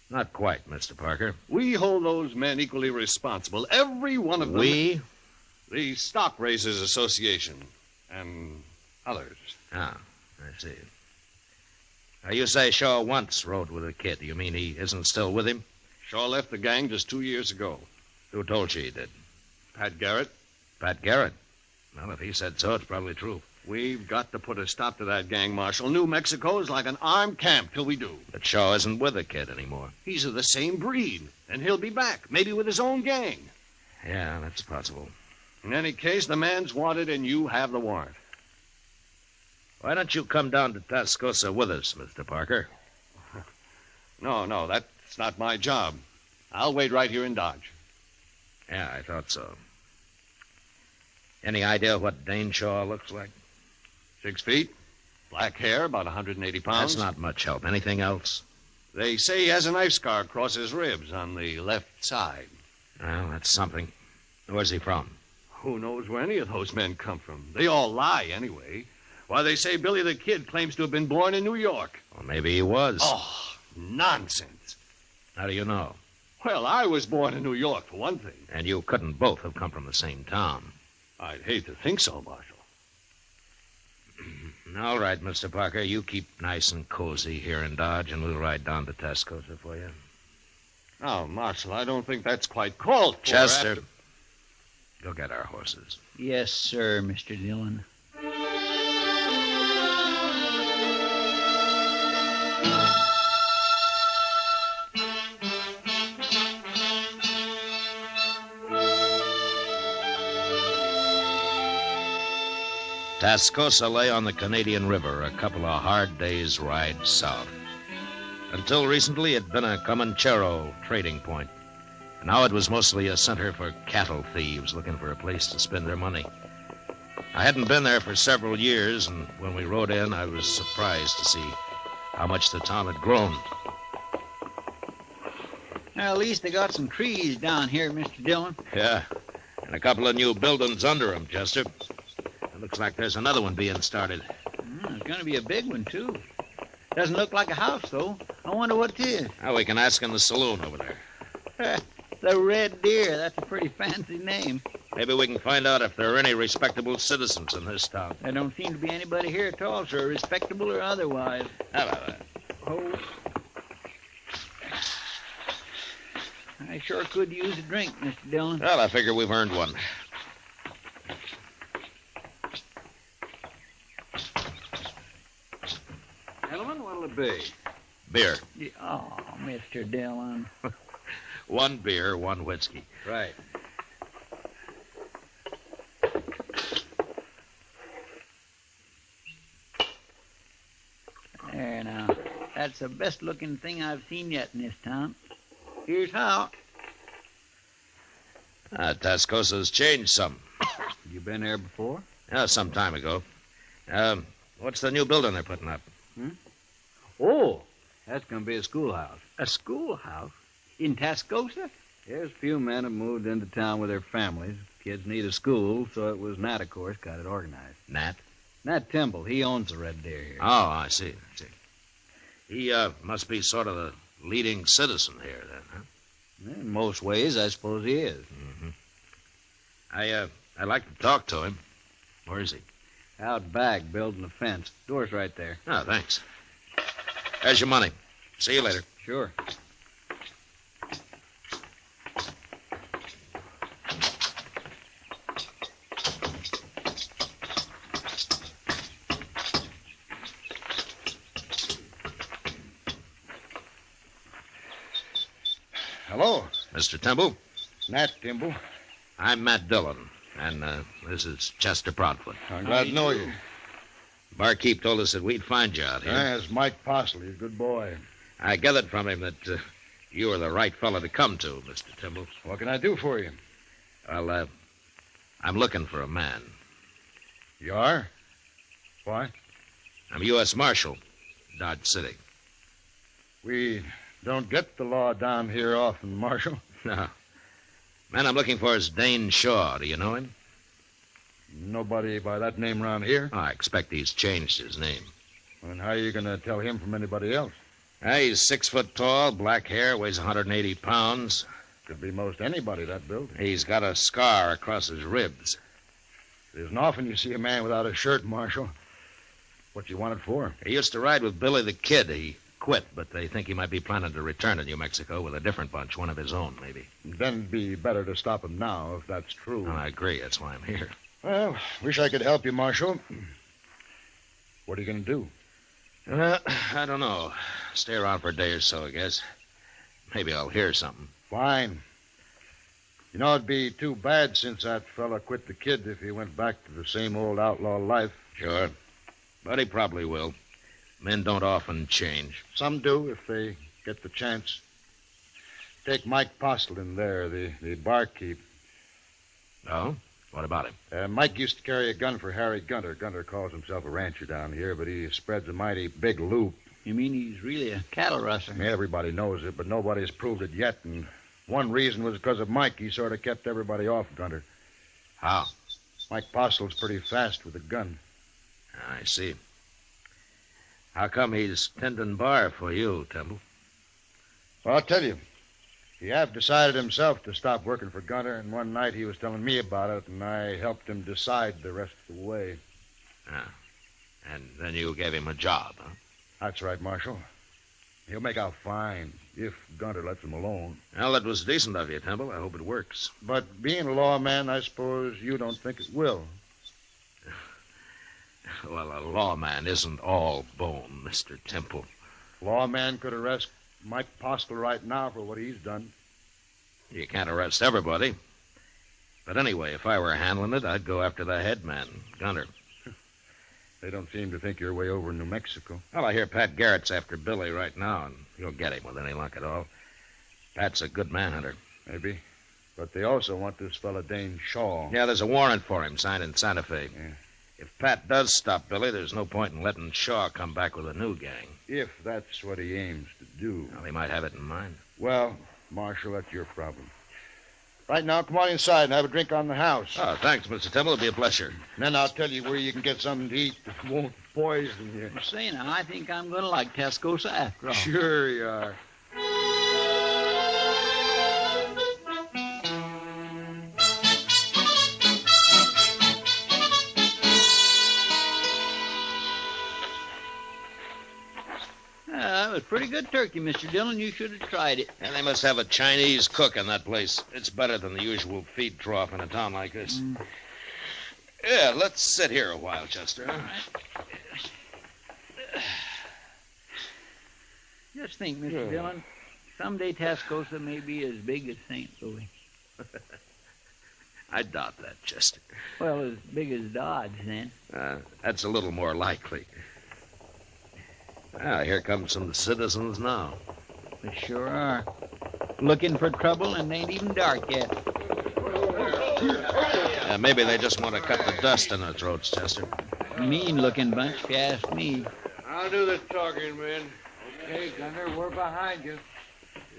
Not quite, Mr. Parker. We hold those men equally responsible. Every one of them. We? The Stock Raisers Association. And others. Ah, I see. Now, you say Shaw once rode with the Kid. You mean he isn't still with him? Shaw left the gang just 2 years ago. Who told you he did? Pat Garrett. Pat Garrett? Well, if he said so, it's probably true. We've got to put a stop to that gang, Marshal. New Mexico is like an armed camp till we do. But Shaw isn't with the Kid anymore. He's of the same breed, and he'll be back, maybe with his own gang. Yeah, that's possible. In any case, the man's wanted, and you have the warrant. Why don't you come down to Tascosa with us, Mr. Parker? No, that's not my job. I'll wait right here in Dodge. Yeah, I thought so. Any idea what Dane Shaw looks like? 6 feet, black hair, about 180 pounds. That's not much help. Anything else? They say he has a knife scar across his ribs on the left side. Well, that's something. Where's he from? Who knows where any of those men come from? They all lie, anyway. Why, they say Billy the Kid claims to have been born in New York. Well, maybe he was. Oh, nonsense. How do you know? Well, I was born in New York, for one thing. And you couldn't both have come from the same town. I'd hate to think so, Marshal. All right, Mr. Parker, you keep nice and cozy here in Dodge, and we'll ride down to Tascosa for you. Now, Marshal, I don't think that's quite called for. Chester, go get our horses. Yes, sir, Mr. Dillon. Tascosa lay on the Canadian River, a couple of hard days' ride south. Until recently, it had been a Comanchero trading point. Now it was mostly a center for cattle thieves looking for a place to spend their money. I hadn't been there for several years, and when we rode in, I was surprised to see how much the town had grown. Now, at least they got some trees down here, Mr. Dillon. Yeah, and a couple of new buildings under them, Chester. It looks like there's another one being started. It's going to be a big one, too. Doesn't look like a house, though. I wonder what it is. Now, we can ask in the saloon over there. The Red Deer. That's a pretty fancy name. Maybe we can find out if there are any respectable citizens in this town. There don't seem to be anybody here at all, sir, respectable or otherwise. How about that? Oh. I sure could use a drink, Mr. Dillon. Well, I figure we've earned one. Gentlemen, what'll it be? Beer. Oh, Mr. Dillon. One beer, one whiskey. Right. There now. That's the best-looking thing I've seen yet in this town. Here's how. Tascosa's changed some. You been there before? Yeah, some time ago. What's the new building they're putting up? Oh, that's going to be a schoolhouse. A schoolhouse? In Tascosa? Yes, a few men have moved into town with their families. Kids need a school, so it was Nat, of course, got it organized. Nat? Nat Temple. He owns the Red Deer here. Oh, I see. He must be sort of the leading citizen here, then, huh? In most ways, I suppose he is. Mm-hmm. I'd like to talk to him. Where is he? Out back, building a fence. Door's right there. Oh, thanks. There's your money. See you later. Sure. Hello. Mr. Temple? Nat Temple. I'm Matt Dillon, and this is Chester Proudfoot. I'm glad to know you. Barkeep told us that we'd find you out here. That's Mike Postle. He's a good boy. I gathered from him that you were the right fellow to come to, Mr. Temple. What can I do for you? Well, I'm looking for a man. You are? Why? I'm U.S. Marshal, Dodge City. We don't get the law down here often, Marshal. No. Man I'm looking for is Dane Shaw. Do you know him? Nobody by that name around here? Oh, I expect he's changed his name. And how are you going to tell him from anybody else? He's 6 foot tall, black hair, weighs 180 pounds. Could be most anybody that built. He's got a scar across his ribs. It isn't often you see a man without a shirt, Marshal. What you want it for? He used to ride with Billy the Kid. He quit, but they think he might be planning to return to New Mexico with a different bunch, one of his own, maybe. Then it'd be better to stop him now, if that's true. Oh, I agree. That's why I'm here. Well, wish I could help you, Marshal. What are you going to do? I don't know. Stay around for a day or so, I guess. Maybe I'll hear something. Fine. You know, it'd be too bad since that fella quit the Kid if he went back to the same old outlaw life. Sure. But he probably will. Men don't often change. Some do if they get the chance. Take Mike Postle in there, the barkeep. Oh? What about him? Mike used to carry a gun for Harry Gunter. Gunter calls himself a rancher down here, but he spreads a mighty big loop. You mean he's really a cattle rustler? Everybody knows it, but nobody's proved it yet, and one reason was because of Mike. He sort of kept everybody off Gunter. How? Mike Postle's pretty fast with a gun. I see. How come he's tending bar for you, Temple? Well, I'll tell you. He have decided himself to stop working for Gunter, and one night he was telling me about it, and I helped him decide the rest of the way. Ah. And then you gave him a job, huh? That's right, Marshal. He'll make out fine if Gunter lets him alone. Well, that was decent of you, Temple. I hope it works. But being a lawman, I suppose you don't think it will. Well, a lawman isn't all bone, Mr. Temple. Lawman could arrest Mike Postle right now for what he's done. You can't arrest everybody. But anyway, if I were handling it, I'd go after the head man, Gunter. They don't seem to think you're way over in New Mexico. Well, I hear Pat Garrett's after Billy right now, and he'll get him with any luck at all. Pat's a good manhunter. Maybe. But they also want this fella Dane Shaw. Yeah, there's a warrant for him signed in Santa Fe. Yeah. If Pat does stop Billy, there's no point in letting Shaw come back with a new gang. If that's what he aims to do. Well, he might have it in mind. Well, Marshal, that's your problem. Right now, come on inside and have a drink on the house. Oh, thanks, Mr. Temple. It'll be a pleasure. And then I'll tell you where you can get something to eat that won't poison you. Say now, I think I'm going to like Tascosa after all. Sure you are. That was pretty good turkey, Mr. Dillon. You should have tried it. And they must have a Chinese cook in that place. It's better than the usual feed trough in a town like this. Yeah, let's sit here a while, Chester. All right. Just think, Mr. Dillon, someday Tascosa may be as big as St. Louis. I doubt that, Chester. Well, as big as Dodge, then. That's a little more likely. Ah, here come some citizens now. They sure are. Looking for trouble, and they ain't even dark yet. Maybe they just want to cut the dust in their throats, Chester. Mean-looking bunch, if you ask me. I'll do the talking, man. Okay, Gunner, we're behind you.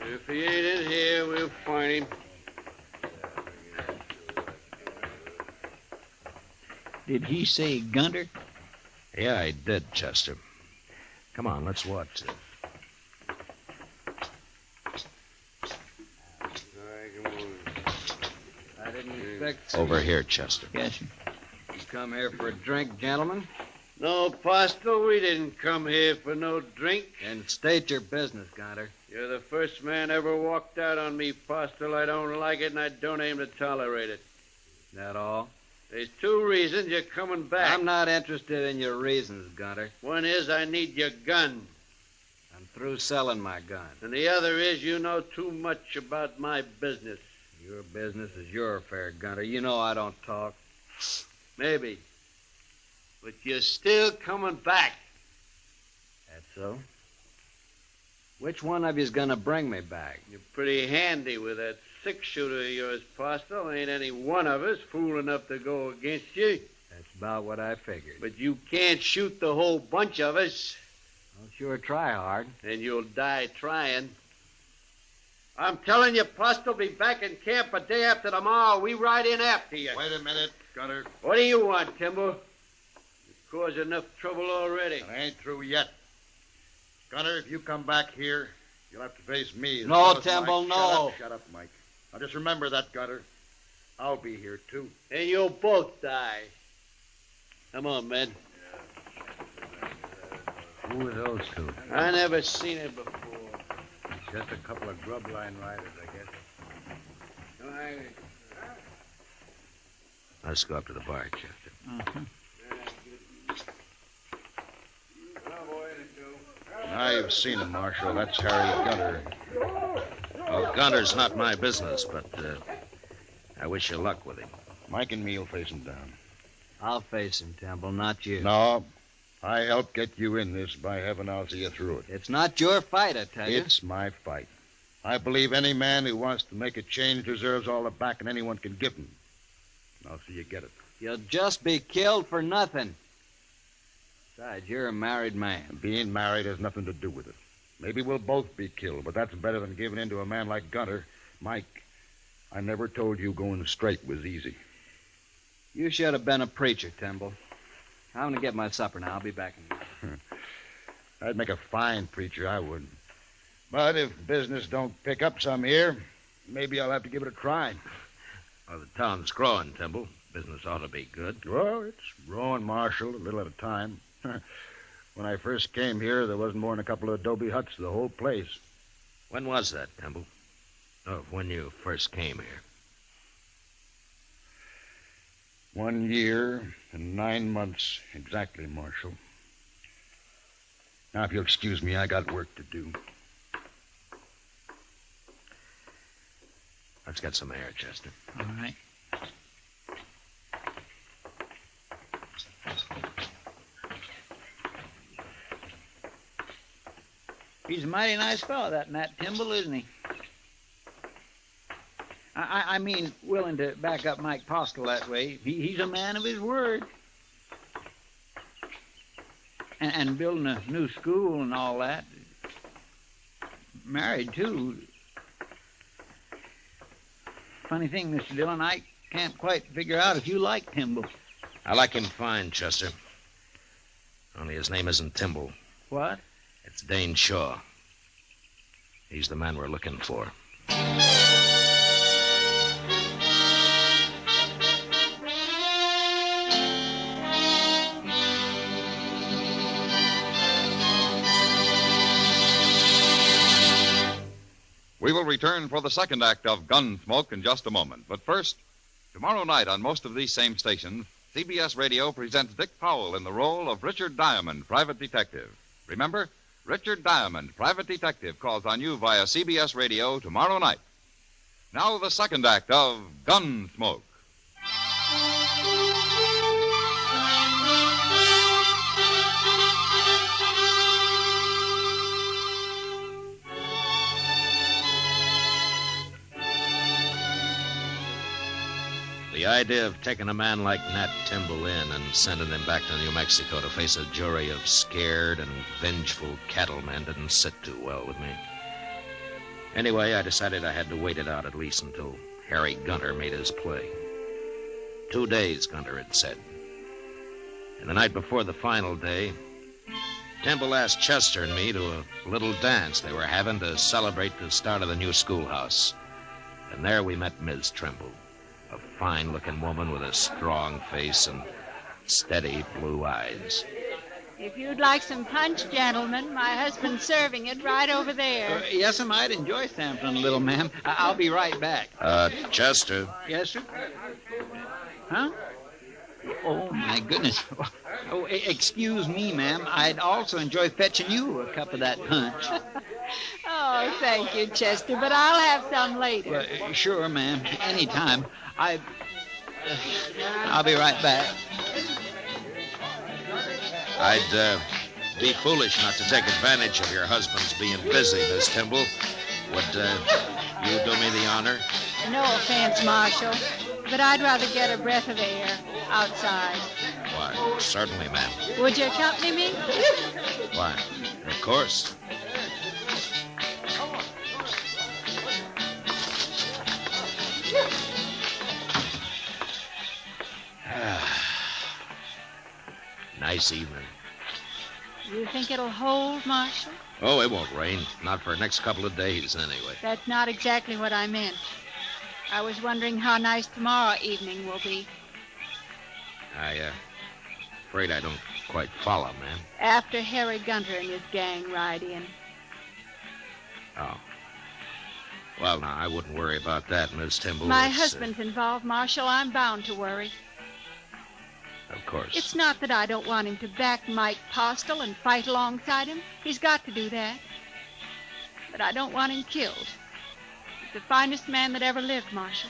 If he ain't in here, we'll find him. Did he say Gunter? Yeah, I did, Chester. Come on, let's watch it. I didn't expect... Over here, Chester. Yes, sir. You come here for a drink, gentlemen? No, Postle, we didn't come here for no drink. And state your business, Gunter. You're the first man ever walked out on me, Postle. I don't like it, and I don't aim to tolerate it. That all? There's two reasons you're coming back. I'm not interested in your reasons, Gunter. One is I need your gun. I'm through selling my gun. And the other is you know too much about my business. Your business is your affair, Gunter. You know I don't talk. Maybe. But you're still coming back. That's so? Which one of you's gonna bring me back? You're pretty handy with that six-shooter of yours, Postle. Ain't any one of us fool enough to go against you. That's about what I figured. But you can't shoot the whole bunch of us. I'll sure try hard. And you'll die trying. I'm telling you, Postle, be back in camp a day after tomorrow. We ride in after you. Wait a minute, Gunter. What do you want, Timber? You've caused enough trouble already. I ain't through yet. Gunter, if you come back here, you'll have to face me. No, Temple, no. Shut up, Mike. Now, just remember that, Gunter. I'll be here, too. And you'll both die. Come on, men. Who are those two? I never seen it before. Just a couple of grub line riders, I guess. Let's go up to the bar, Chester. Uh-huh. Now you've seen him, Marshal. That's Harry Gunter. Well, Gunter's not my business, but I wish you luck with him. Mike and me'll face him down. I'll face him, Temple, not you. No, I helped get you in this. By heaven, I'll see you through it. It's not your fight, I tell you. It's my fight. I believe any man who wants to make a change deserves all the backing anyone can give him. I'll see you get it. You'll just be killed for nothing. Besides, you're a married man. And being married has nothing to do with it. Maybe we'll both be killed, but that's better than giving in to a man like Gunter. Mike, I never told you going straight was easy. You should have been a preacher, Temple. I'm going to get my supper now. I'll be back in a minute. I'd make a fine preacher, I would. But if business don't pick up some here, maybe I'll have to give it a try. Well, the town's growing, Temple. Business ought to be good. Well, it's growing, Marshal, a little at a time. When I first came here, there wasn't more than a couple of adobe huts, the whole place. When was that, Temple? Oh, when you first came here. 1 year and 9 months exactly, Marshal. Now, if you'll excuse me, I got work to do. Let's get some air, Chester. All right. He's a mighty nice fellow, that Matt Timble, isn't he? I mean, willing to back up Mike Postle that way. He's a man of his word. And building a new school and all that. Married, too. Funny thing, Mr. Dillon, I can't quite figure out if you like Timble. I like him fine, Chester. Only his name isn't Timble. What? It's Dane Shaw. He's the man we're looking for. We will return for the second act of Gunsmoke in just a moment. But first, tomorrow night on most of these same stations, CBS Radio presents Dick Powell in the role of Richard Diamond, private detective. Remember, Richard Diamond, private detective, calls on you via CBS Radio tomorrow night. Now the second act of Gunsmoke. The idea of taking a man like Nat Timble in and sending him back to New Mexico to face a jury of scared and vengeful cattlemen didn't sit too well with me. Anyway, I decided I had to wait it out at least until Harry Gunter made his play. 2 days, Gunter had said. And the night before the final day, Timble asked Chester and me to a little dance they were having to celebrate the start of the new schoolhouse. And there we met Ms. Trimble. A fine-looking woman with a strong face and steady blue eyes. If you'd like some punch, gentlemen, my husband's serving it right over there. Yes, I might enjoy sampling a little, ma'am. I'll be right back. Chester. Yes, sir? Huh? Oh, my goodness. Oh, excuse me, ma'am. I'd also enjoy fetching you a cup of that punch. Oh, thank you, Chester, but I'll have some later. Well, sure, ma'am. Anytime. I'll be right back. I'd be foolish not to take advantage of your husband's being busy, Miss Timble. Would you do me the honor? No offense, Marshal, but I'd rather get a breath of air outside. Why, certainly, ma'am. Would you accompany me? Why, of course. Nice evening. You think it'll hold, Marshal? Oh, it won't rain. Not for the next couple of days, anyway. That's not exactly what I meant. I was wondering how nice tomorrow evening will be. Afraid I don't quite follow, ma'am. After Harry Gunter and his gang ride in. Oh. Well, now, I wouldn't worry about that, Miss Timble. My husband's involved, Marshal. I'm bound to worry. Of course. It's not that I don't want him to back Mike Postle and fight alongside him. He's got to do that. But I don't want him killed. He's the finest man that ever lived, Marshal.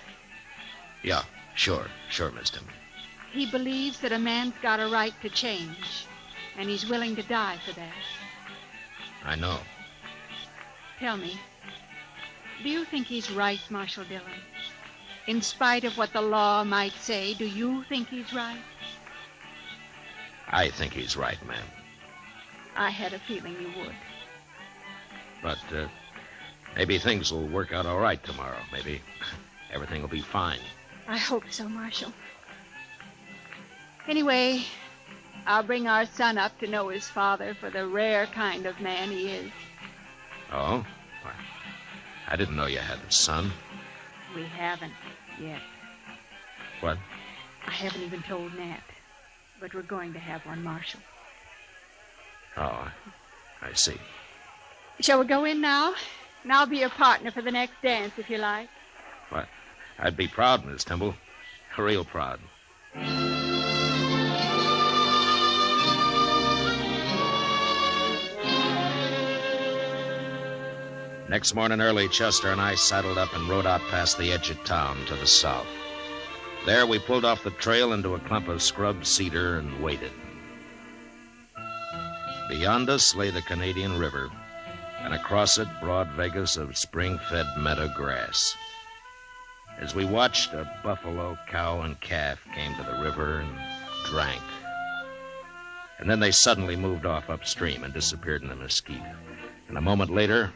Yeah, sure, Miss Timble. He believes that a man's got a right to change, and he's willing to die for that. I know. Tell me, do you think he's right, Marshal Dillon? In spite of what the law might say, do you think he's right? I think he's right, ma'am. I had a feeling you would. But maybe things will work out all right tomorrow. Maybe everything will be fine. I hope so, Marshal. Anyway, I'll bring our son up to know his father for the rare kind of man he is. Oh? I didn't know you had a son. We haven't yet. What? I haven't even told Nat. But we're going to have one, Marshal. Oh, I see. Shall we go in now? And I'll be your partner for the next dance, if you like. What? I'd be proud, Miss Timble. Real proud. Next morning early, Chester and I saddled up and rode out past the edge of town to the south. There we pulled off the trail into a clump of scrub cedar and waited. Beyond us lay the Canadian River, and across it, broad Vegas of spring-fed meadow grass. As we watched, a buffalo, cow, and calf came to the river and drank. And then they suddenly moved off upstream and disappeared in the mesquite. And a moment later,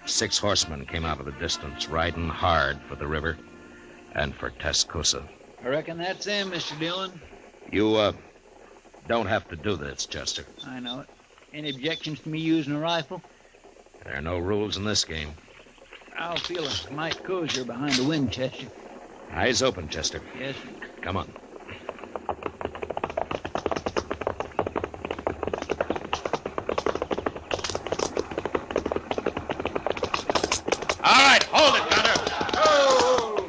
6 horsemen came out of the distance, riding hard for the river and for Tascosa. I reckon that's them, Mr. Dillon. You, don't have to do this, Chester. I know it. Any objections to me using a rifle? There are no rules in this game. I'll feel a mite cozier behind the Winchester. Eyes open, Chester. Yes. Come on. All right, hold it, Gunner. Oh!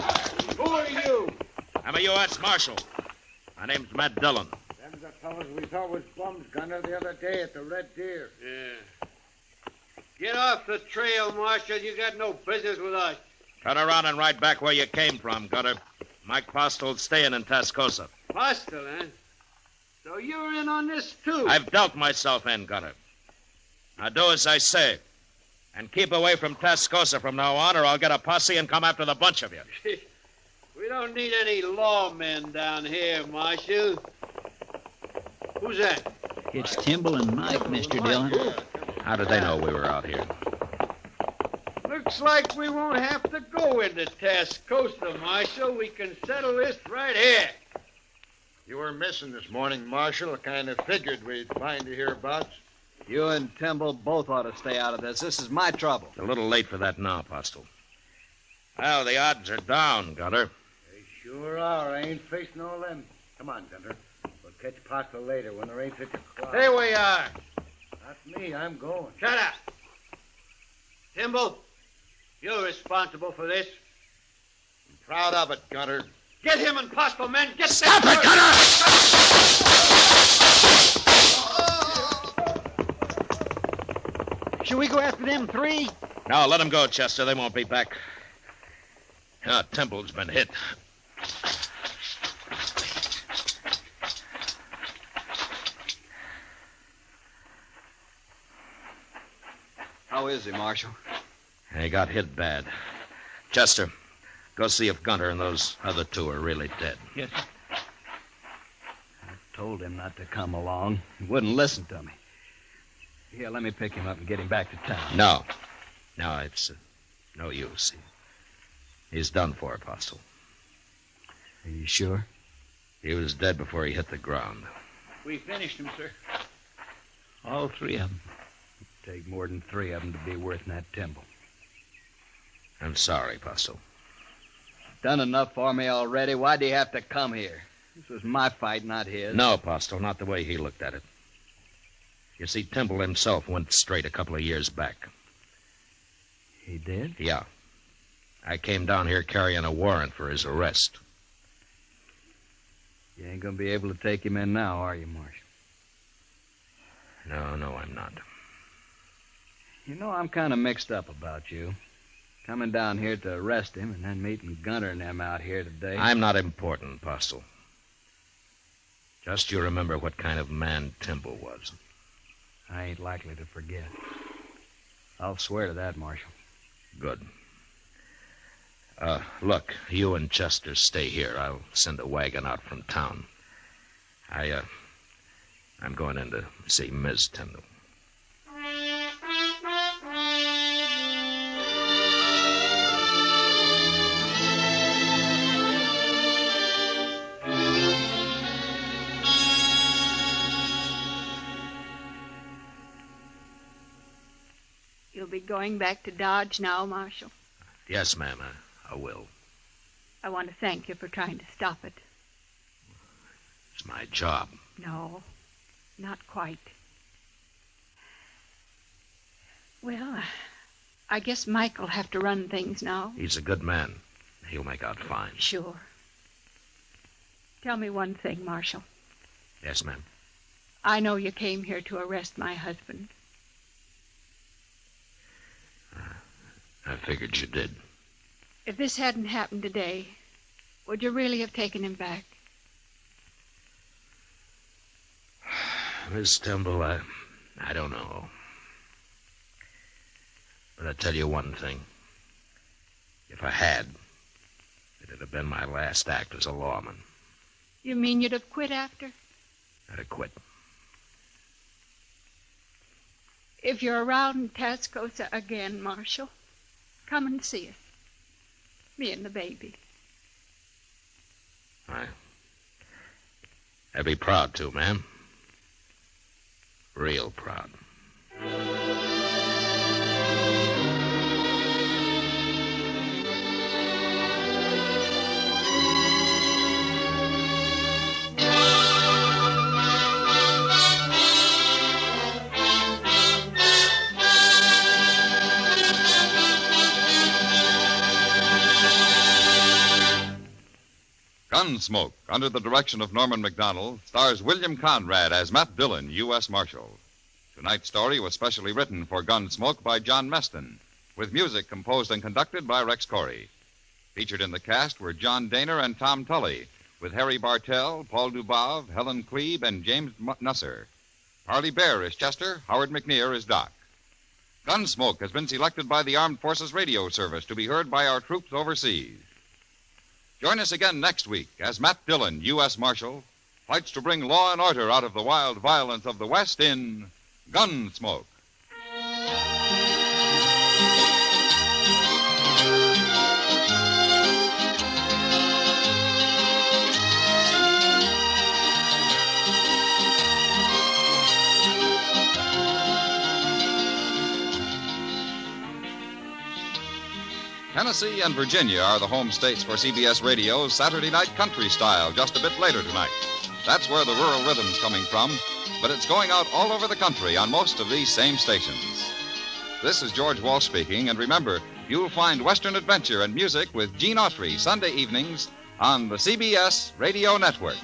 Who are you? I'm a U.S. Marshal. My name's Matt Dillon. Them's the fellows we thought was bums, Gunner, the other day at the Red Deer. Yeah. Get off the trail, Marshal. You got no business with us. Turn around and ride back where you came from, Gunner. Mike Postel's staying in Tascosa. Postel, eh? So you're in on this, too? I've dealt myself in, Gunner. Now do as I say. And keep away from Tascosa from now on, or I'll get a posse and come after the bunch of you. We don't need any lawmen down here, Marshal. Who's that? It's Timble and Mike, Mr. Dillon. How did they know we were out here? Looks like we won't have to go into Tascosa, Marshal. We can settle this right here. You were missing this morning, Marshal. I kind of figured we'd find you hereabouts. You and Timble both ought to stay out of this. This is my trouble. It's a little late for that now, Postel. Well, the odds are down, Gunner. They sure are. I ain't facing all them. Come on, Gunner. We'll catch Postel later when there ain't such a crowd. There we are. Not me. I'm going. Shut up. Timble, you're responsible for this. I'm proud of it, Gunner. Get him and Postel, men. Get Stop it, Gunner! Should we go after them 3? No, let them go, Chester. They won't be back. Temple's been hit. How is he, Marshal? He got hit bad. Chester, go see if Gunter and those other 2 are really dead. Yes, sir. I told him not to come along. He wouldn't listen to me. Here, let me pick him up and get him back to town. No, it's no use. He's done for, Postel. Are you sure? He was dead before he hit the ground. We finished him, sir. All 3 of them. It'd take more than 3 of them to be worth that Timble. I'm sorry, Postel. Done enough for me already. Why do you have to come here? This was my fight, not his. No, Postel, not the way he looked at it. You see, Timble himself went straight a couple of years back. He did? Yeah. I came down here carrying a warrant for his arrest. You ain't gonna be able to take him in now, are you, Marshal? No, I'm not. You know, I'm kind of mixed up about you. Coming down here to arrest him and then meeting Gunter and them out here today. I'm not important, Postel. Just you remember what kind of man Timble was. I ain't likely to forget. I'll swear to that, Marshal. Good. Look, you and Chester stay here. I'll send a wagon out from town. I'm going in to see Ms. Tyndall. You'll be going back to Dodge now, Marshal. Yes, ma'am, I will. I want to thank you for trying to stop it. It's my job. No, not quite. Well, I guess Mike'll have to run things now. He's a good man. He'll make out fine. Sure. Tell me one thing, Marshal. Yes, ma'am. I know you came here to arrest my husband. I figured you did. If this hadn't happened today, would you really have taken him back? Miss Timble, I don't know. But I tell you one thing. If I had, it'd have been my last act as a lawman. You mean you'd have quit after? I'd have quit. If you're around in Tascosa again, Marshal, come and see us. Me and the baby. I'd be proud to, ma'am. Real proud. Gunsmoke, under the direction of Norman Macdonald, stars William Conrad as Matt Dillon, U.S. Marshal. Tonight's story was specially written for Gunsmoke by John Meston, with music composed and conducted by Rex Corey. Featured in the cast were John Daner and Tom Tully, with Harry Bartell, Paul Dubov, Helen Klebe, and James Nusser. Harley Bear is Chester, Howard McNear is Doc. Gunsmoke has been selected by the Armed Forces Radio Service to be heard by our troops overseas. Join us again next week as Matt Dillon, U.S. Marshal, fights to bring law and order out of the wild violence of the West in Gunsmoke. Tennessee and Virginia are the home states for CBS Radio's Saturday Night Country Style, just a bit later tonight. That's where the rural rhythm's coming from, but it's going out all over the country on most of these same stations. This is George Walsh speaking, and remember, you'll find Western adventure and music with Gene Autry Sunday evenings on the CBS Radio Network.